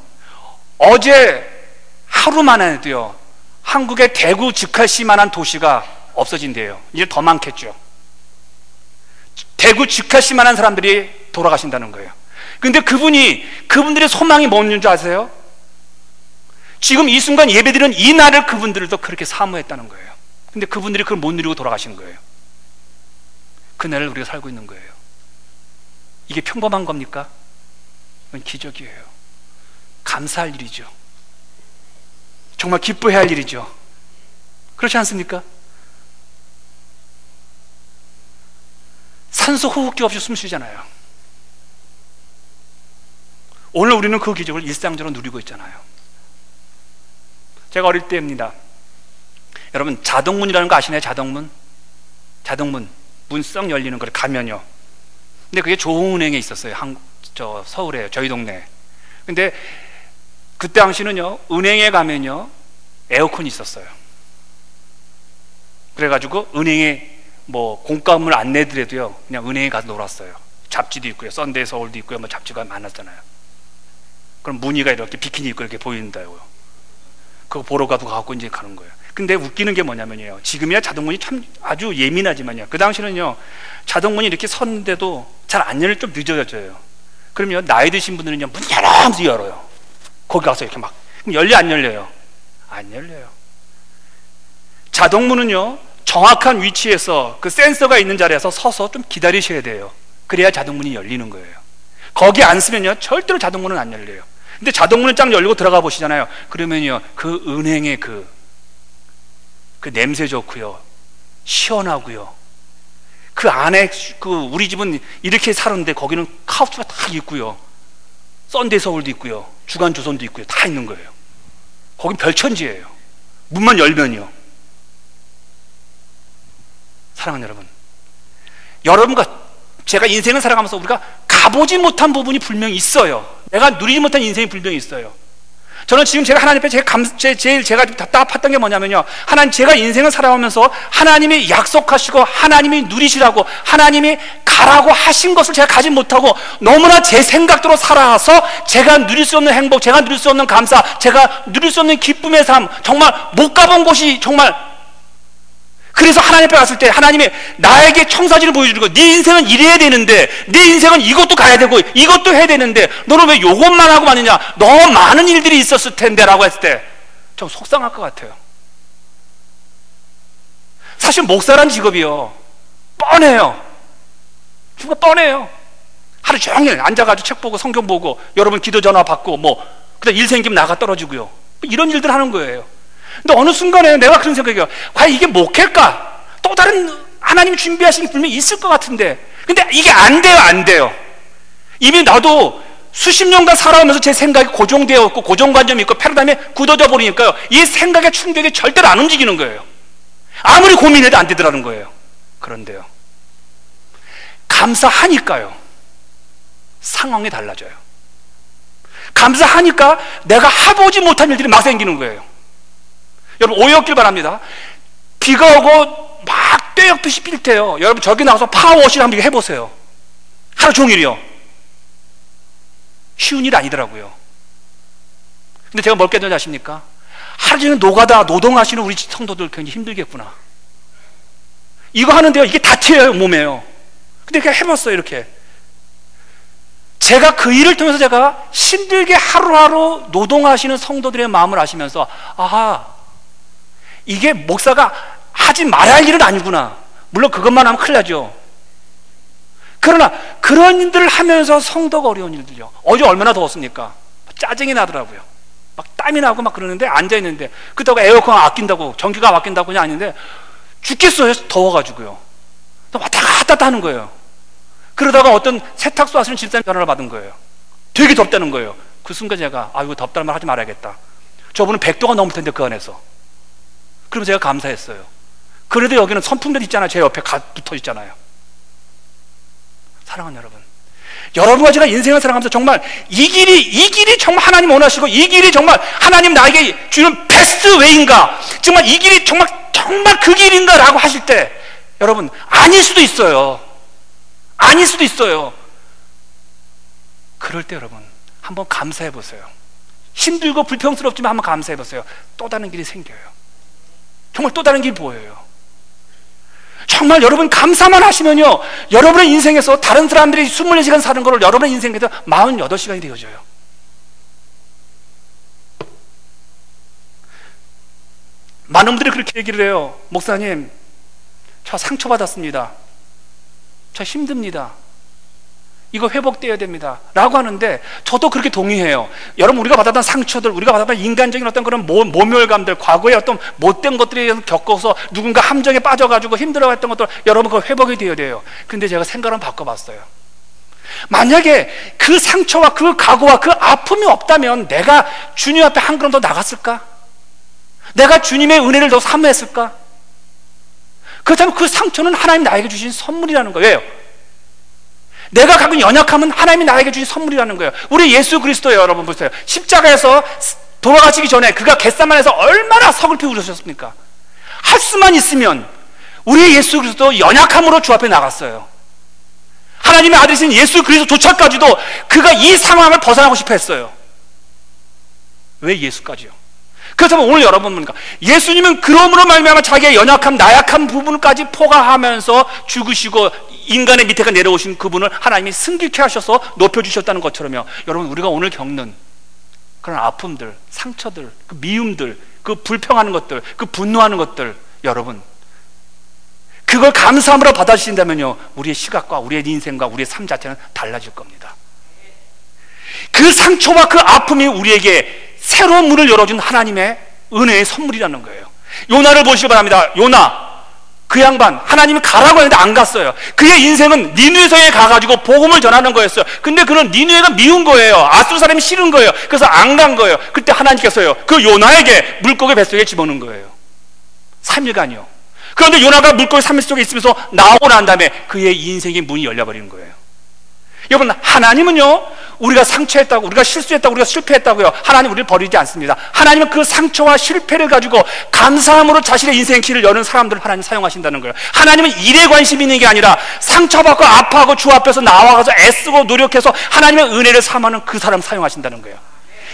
어제 하루만 해도요 한국의 대구 직할시만한 도시가 없어진대요. 이제 더 많겠죠. 대구 직할시만한 사람들이 돌아가신다는 거예요. 근데 그분들의 소망이 뭐였는 줄 아세요? 지금 이 순간 예배드리는 이 날을 그분들도 그렇게 사모했다는 거예요. 근데 그분들이 그걸 못 누리고 돌아가신 거예요. 그 날을 우리가 살고 있는 거예요. 이게 평범한 겁니까? 이건 기적이에요. 감사할 일이죠. 정말 기뻐해야 할 일이죠. 그렇지 않습니까? 산소 호흡기 없이 숨 쉬잖아요. 오늘 우리는 그 기적을 일상적으로 누리고 있잖아요. 제가 어릴 때입니다. 여러분 자동문이라는 거 아시나요? 자동문 문 썩 열리는 걸 가면요. 근데 그게 조흥은행에 있었어요. 서울에 저희 동네. 근데 그때 당시는요 은행에 가면요 에어컨이 있었어요. 그래가지고 은행에 뭐 공과금을 안 내더라도요 그냥 은행에 가서 놀았어요. 잡지도 있고요, 썬데이 서울도 있고요, 뭐 잡지가 많았잖아요. 그럼 무늬가 이렇게 비키니 입고 이렇게 보인다고요. 그거 보러 가도 가고 이제 가는 거예요. 근데 웃기는 게 뭐냐면요, 지금이야 자동문이 참 아주 예민하지만요, 그 당시는요 자동문이 이렇게 섰는데도 잘 안 열려, 좀 늦어져요. 그러면 나이 드신 분들은요 문 열어서 열어요. 거기 가서 이렇게 막. 그럼 열려 안 열려요? 안 열려요. 자동문은요 정확한 위치에서 그 센서가 있는 자리에서 서서 좀 기다리셔야 돼요. 그래야 자동문이 열리는 거예요. 거기 안 쓰면요 절대로 자동문은 안 열려요. 근데 자동문을 쫙 열리고 들어가 보시잖아요. 그러면요 그 은행의 그 냄새 좋고요, 시원하고요, 그 안에 우리 집은 이렇게 사는데 거기는 카우치가 다 있고요, 썬데이 서울도 있고요, 주간 조선도 있고요, 다 있는 거예요. 거긴 별천지예요. 문만 열면요. 사랑하는 여러분, 여러분과 제가 인생을 살아가면서 우리가 가보지 못한 부분이 분명히 있어요. 내가 누리지 못한 인생이 분명히 있어요. 저는 지금 제가 하나님 앞에 제일 제가 답답했던 게 뭐냐면요, 하나님, 제가 인생을 살아오면서 하나님이 약속하시고 하나님이 누리시라고 하나님이 가라고 하신 것을 제가 가지 못하고 너무나 제 생각대로 살아서 제가 누릴 수 없는 행복, 제가 누릴 수 없는 감사, 제가 누릴 수 없는 기쁨의 삶, 정말 못 가본 곳이 정말. 그래서 하나님 앞에 갔을 때 하나님이 나에게 청사진을 보여주고, 네 인생은 이래야 되는데, 네 인생은 이것도 가야 되고 이것도 해야 되는데 너는 왜 이것만 하고 마느냐, 너무 많은 일들이 있었을 텐데 라고 했을 때 좀 속상할 것 같아요. 사실 목사란 직업이요 뻔해요. 정말 뻔해요. 하루 종일 앉아가지고 책 보고 성경 보고 여러분 기도 전화 받고 그다음 일 생기면 나가 떨어지고요, 이런 일들 하는 거예요. 근데 어느 순간에 내가 그런 생각이에요. 과연 이게 목회일까? 또 다른 하나님이 준비하신 게 분명히 있을 것 같은데, 근데 이게 안 돼요. 이미 나도 수십 년간 살아오면서 제 생각이 고정되어 있고 고정관념이 있고 패러다임에 굳어져 버리니까요, 이 생각의 충격이 절대로 안 움직이는 거예요. 아무리 고민해도 안 되더라는 거예요. 그런데요, 감사하니까요 상황이 달라져요. 감사하니까 내가 해보지 못한 일들이 막 생기는 거예요. 여러분 오해 없길 바랍니다. 비가 오고 막 떼역듯이 빌 때요, 여러분 저기 나가서 파워워시를 한번 해보세요. 하루 종일이요. 쉬운 일 아니더라고요. 근데 제가 뭘 깨달은지 아십니까? 하루 종일 노동하시는 우리 성도들 굉장히 힘들겠구나. 이거 하는데요 이게 다 튀어요 몸에요. 근데 그냥 해봤어요. 이렇게 제가 그 일을 통해서 제가 힘들게 하루하루 노동하시는 성도들의 마음을 아시면서, 아하, 이게 목사가 하지 말아야 할 일은 아니구나. 물론 그것만 하면 큰일 나죠. 그러나 그런 일들을 하면서 성도가 어려운 일들이요. 어제 얼마나 더웠습니까? 짜증이 나더라고요. 막 땀이 나고 막 그러는데 앉아있는데, 그렇다고 에어컨 아낀다고, 전기가 아낀다고 그냥 아닌데 죽겠어요. 더워가지고요. 왔다 갔다 하는 거예요. 그러다가 어떤 세탁소 하시는 집사님 전화를 받은 거예요. 되게 덥다는 거예요. 그 순간 제가 이거 덥다는 말 하지 말아야겠다. 저분은 100도가 넘을 텐데 그 안에서. 그럼 제가 감사했어요. 그래도 여기는 선풍기 있잖아요. 제 옆에 붙어 있잖아요. 사랑하는 여러분, 여러분과 제가 인생을 살아가면서 정말 이 길이 정말 하나님 원하시고 이 길이 정말 하나님 나에게 주는 베스트 웨이인가, 정말 이 길이 정말 그 길인가 라고 하실 때, 여러분, 아닐 수도 있어요. 아닐 수도 있어요. 그럴 때 여러분 한번 감사해 보세요. 힘들고 불평스럽지만 한번 감사해 보세요. 또 다른 길이 생겨요. 정말 또 다른 길이 보여요. 정말 여러분 감사만 하시면요, 여러분의 인생에서 다른 사람들이 24시간 사는 거를 여러분의 인생에서 48시간이 되어져요. 많은 분들이 그렇게 얘기를 해요. 목사님, 저 상처받았습니다. 저 힘듭니다. 이거 회복되어야 됩니다 라고 하는데, 저도 그렇게 동의해요. 여러분, 우리가 받았던 상처들, 우리가 받았던 인간적인 어떤 그런 모멸감들, 과거의 어떤 못된 것들에 겪어서 누군가 함정에 빠져가지고 힘들어했던 것들, 여러분 그거 회복이 되어야 돼요. 근데 제가 생각을 바꿔봤어요. 만약에 그 상처와 그 각오와 그 아픔이 없다면 내가 주님 앞에 한 걸음 더 나갔을까? 내가 주님의 은혜를 더 사모했을까? 그렇다면 그 상처는 하나님 나에게 주신 선물이라는 거예요. 왜요? 내가 갖고 있는 연약함은 하나님이 나에게 주신 선물이라는 거예요. 우리 예수 그리스도예요. 여러분 보세요. 십자가에서 돌아가시기 전에 그가 겟세마네에서 얼마나 서글피 우셨습니까? 할 수만 있으면 우리 예수 그리스도 연약함으로 주 앞에 나갔어요. 하나님의 아들이신 예수 그리스도조차까지도 그가 이 상황을 벗어나고 싶어 했어요. 왜 예수까지요? 그렇다면 오늘 여러분 뭡니까? 예수님은 그러므로 말미암아 자기의 연약함, 나약한 부분까지 포괄하면서 죽으시고 인간의 밑에가 내려오신 그분을 하나님이 승길케 하셔서 높여주셨다는 것처럼요, 여러분, 우리가 오늘 겪는 그런 아픔들, 상처들, 그 미움들, 그 불평하는 것들, 그 분노하는 것들, 여러분, 그걸 감사함으로 받아주신다면요, 우리의 시각과 우리의 인생과 우리의 삶 자체는 달라질 겁니다. 그 상처와 그 아픔이 우리에게 새로운 문을 열어준 하나님의 은혜의 선물이라는 거예요. 요나를 보시기 바랍니다. 요나, 그 양반, 하나님이 가라고 했는데 안 갔어요. 그의 인생은 니느웨성에 가가지고 복음을 전하는 거였어요. 근데 그는 니느웨가 미운 거예요. 아수르 사람이 싫은 거예요. 그래서 안 간 거예요. 그때 하나님께서요, 그 요나에게 물고기 뱃속에 집어넣은 거예요. 3일간이요. 그런데 요나가 물고기 3일 속에 있으면서 나오고 난 다음에 그의 인생의 문이 열려버리는 거예요. 여러분, 하나님은요, 우리가 상처했다고, 우리가 실수했다고, 우리가 실패했다고요, 하나님 우리를 버리지 않습니다. 하나님은 그 상처와 실패를 가지고 감사함으로 자신의 인생의 길을 여는 사람들을 하나님 사용하신다는 거예요. 하나님은 일에 관심이 있는 게 아니라 상처받고 아파하고 주 앞에서 나와서 애쓰고 노력해서 하나님의 은혜를 삼하는 그 사람 사용하신다는 거예요.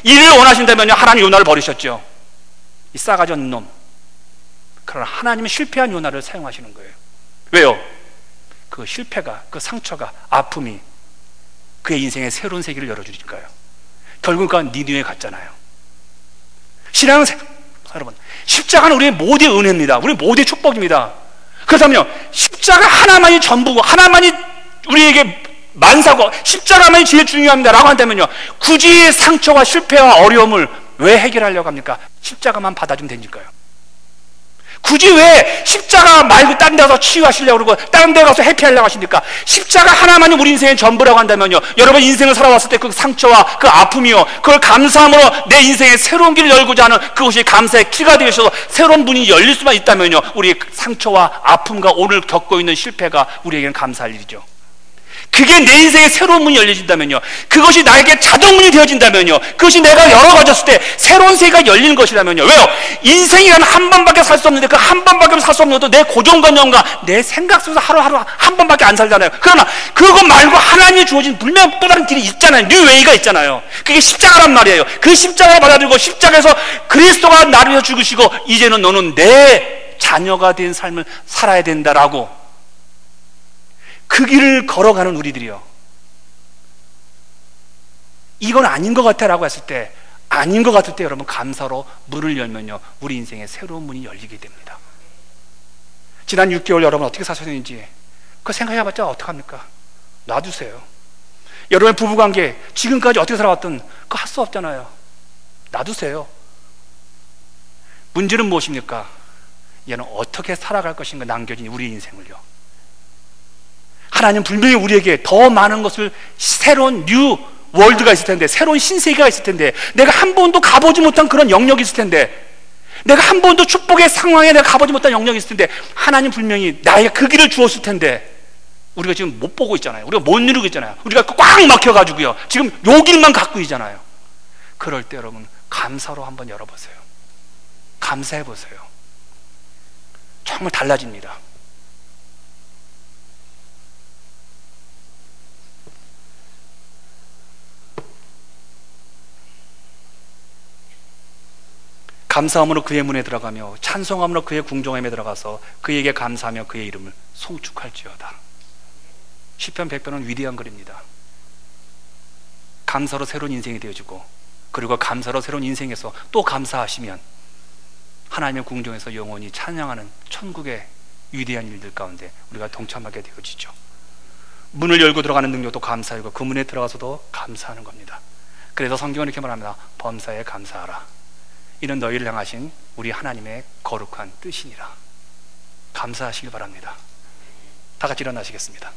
이를 원하신다면요, 하나님 요나를 버리셨죠. 이 싸가지 없는 놈. 그러나 하나님은 실패한 요나를 사용하시는 거예요. 왜요? 그 실패가, 그 상처가, 아픔이 그의 인생에 새로운 세계를 열어주니까요. 결국 그가 니느웨에 갔잖아요. 신앙은, 여러분, 십자가는 우리의 모두의 은혜입니다. 우리 모두의 축복입니다. 그렇다면요, 십자가 하나만이 전부고 하나만이 우리에게 만사고 십자가만이 제일 중요합니다 라고 한다면요, 굳이 상처와 실패와 어려움을 왜 해결하려고 합니까? 십자가만 받아주면 되니까요. 굳이 왜 십자가 말고 다른 데 가서 치유하시려고 그러고 다른 데 가서 해피하려고 하십니까? 십자가 하나만이 우리 인생의 전부라고 한다면요, 여러분 인생을 살아왔을 때 그 상처와 그 아픔이요, 그걸 감사함으로 내 인생의 새로운 길을 열고자 하는 그것이 감사의 키가 되셔서 새로운 문이 열릴 수만 있다면요, 우리의 상처와 아픔과 오늘 겪고 있는 실패가 우리에게는 감사할 일이죠. 그게 내 인생의 새로운 문이 열려진다면요, 그것이 나에게 자동문이 되어진다면요, 그것이 내가 열어가졌을 때 새로운 세계가 열리는 것이라면요. 왜요? 인생이라는 한 번밖에 살 수 없는데 그 한 번밖에 살 수 없는 것도 내 고정관념과 내 생각 속에서 하루하루 한 번밖에 안 살잖아요. 그러나 그거 말고 하나님이 주어진 분명 또 다른 길이 있잖아요. 뉴웨이가 있잖아요. 그게 십자가란 말이에요. 그 십자가를 받아들이고 십자가에서 그리스도가 나를 위해 죽으시고 이제는 너는 내 자녀가 된 삶을 살아야 된다라고, 그 길을 걸어가는 우리들이요, 이건 아닌 것 같아 라고 했을 때, 아닌 것 같을 때 여러분 감사로 문을 열면요, 우리 인생에 새로운 문이 열리게 됩니다. 지난 6개월 여러분 어떻게 사셨는지 그거 생각해봤자 어떡합니까? 놔두세요. 여러분의 부부관계 지금까지 어떻게 살아왔든 그거 할 수 없잖아요. 놔두세요. 문제는 무엇입니까? 얘는 어떻게 살아갈 것인가, 남겨진 우리 인생을요. 하나님 분명히 우리에게 더 많은 것을, 새로운 뉴 월드가 있을 텐데, 새로운 신세계가 있을 텐데, 내가 한 번도 가보지 못한 그런 영역이 있을 텐데, 내가 한 번도 축복의 상황에 내가 가보지 못한 영역이 있을 텐데, 하나님 분명히 나에게 그 길을 주었을 텐데, 우리가 지금 못 보고 있잖아요. 우리가 못 누리고 있잖아요. 우리가 꽉 막혀가지고요, 지금 요 길만 갖고 있잖아요. 그럴 때 여러분 감사로 한번 열어보세요. 감사해보세요. 정말 달라집니다. 감사함으로 그의 문에 들어가며 찬송함으로 그의 궁정함에 들어가서 그에게 감사하며 그의 이름을 송축할지어다. 시편 100편은 위대한 글입니다. 감사로 새로운 인생이 되어지고, 그리고 감사로 새로운 인생에서 또 감사하시면 하나님의 궁정에서 영원히 찬양하는 천국의 위대한 일들 가운데 우리가 동참하게 되어지죠. 문을 열고 들어가는 능력도 감사이고, 그 문에 들어가서도 감사하는 겁니다. 그래서 성경은 이렇게 말합니다. 범사에 감사하라. 이는 너희를 향하신 우리 하나님의 거룩한 뜻이니라. 감사하시길 바랍니다. 다 같이 일어나시겠습니다.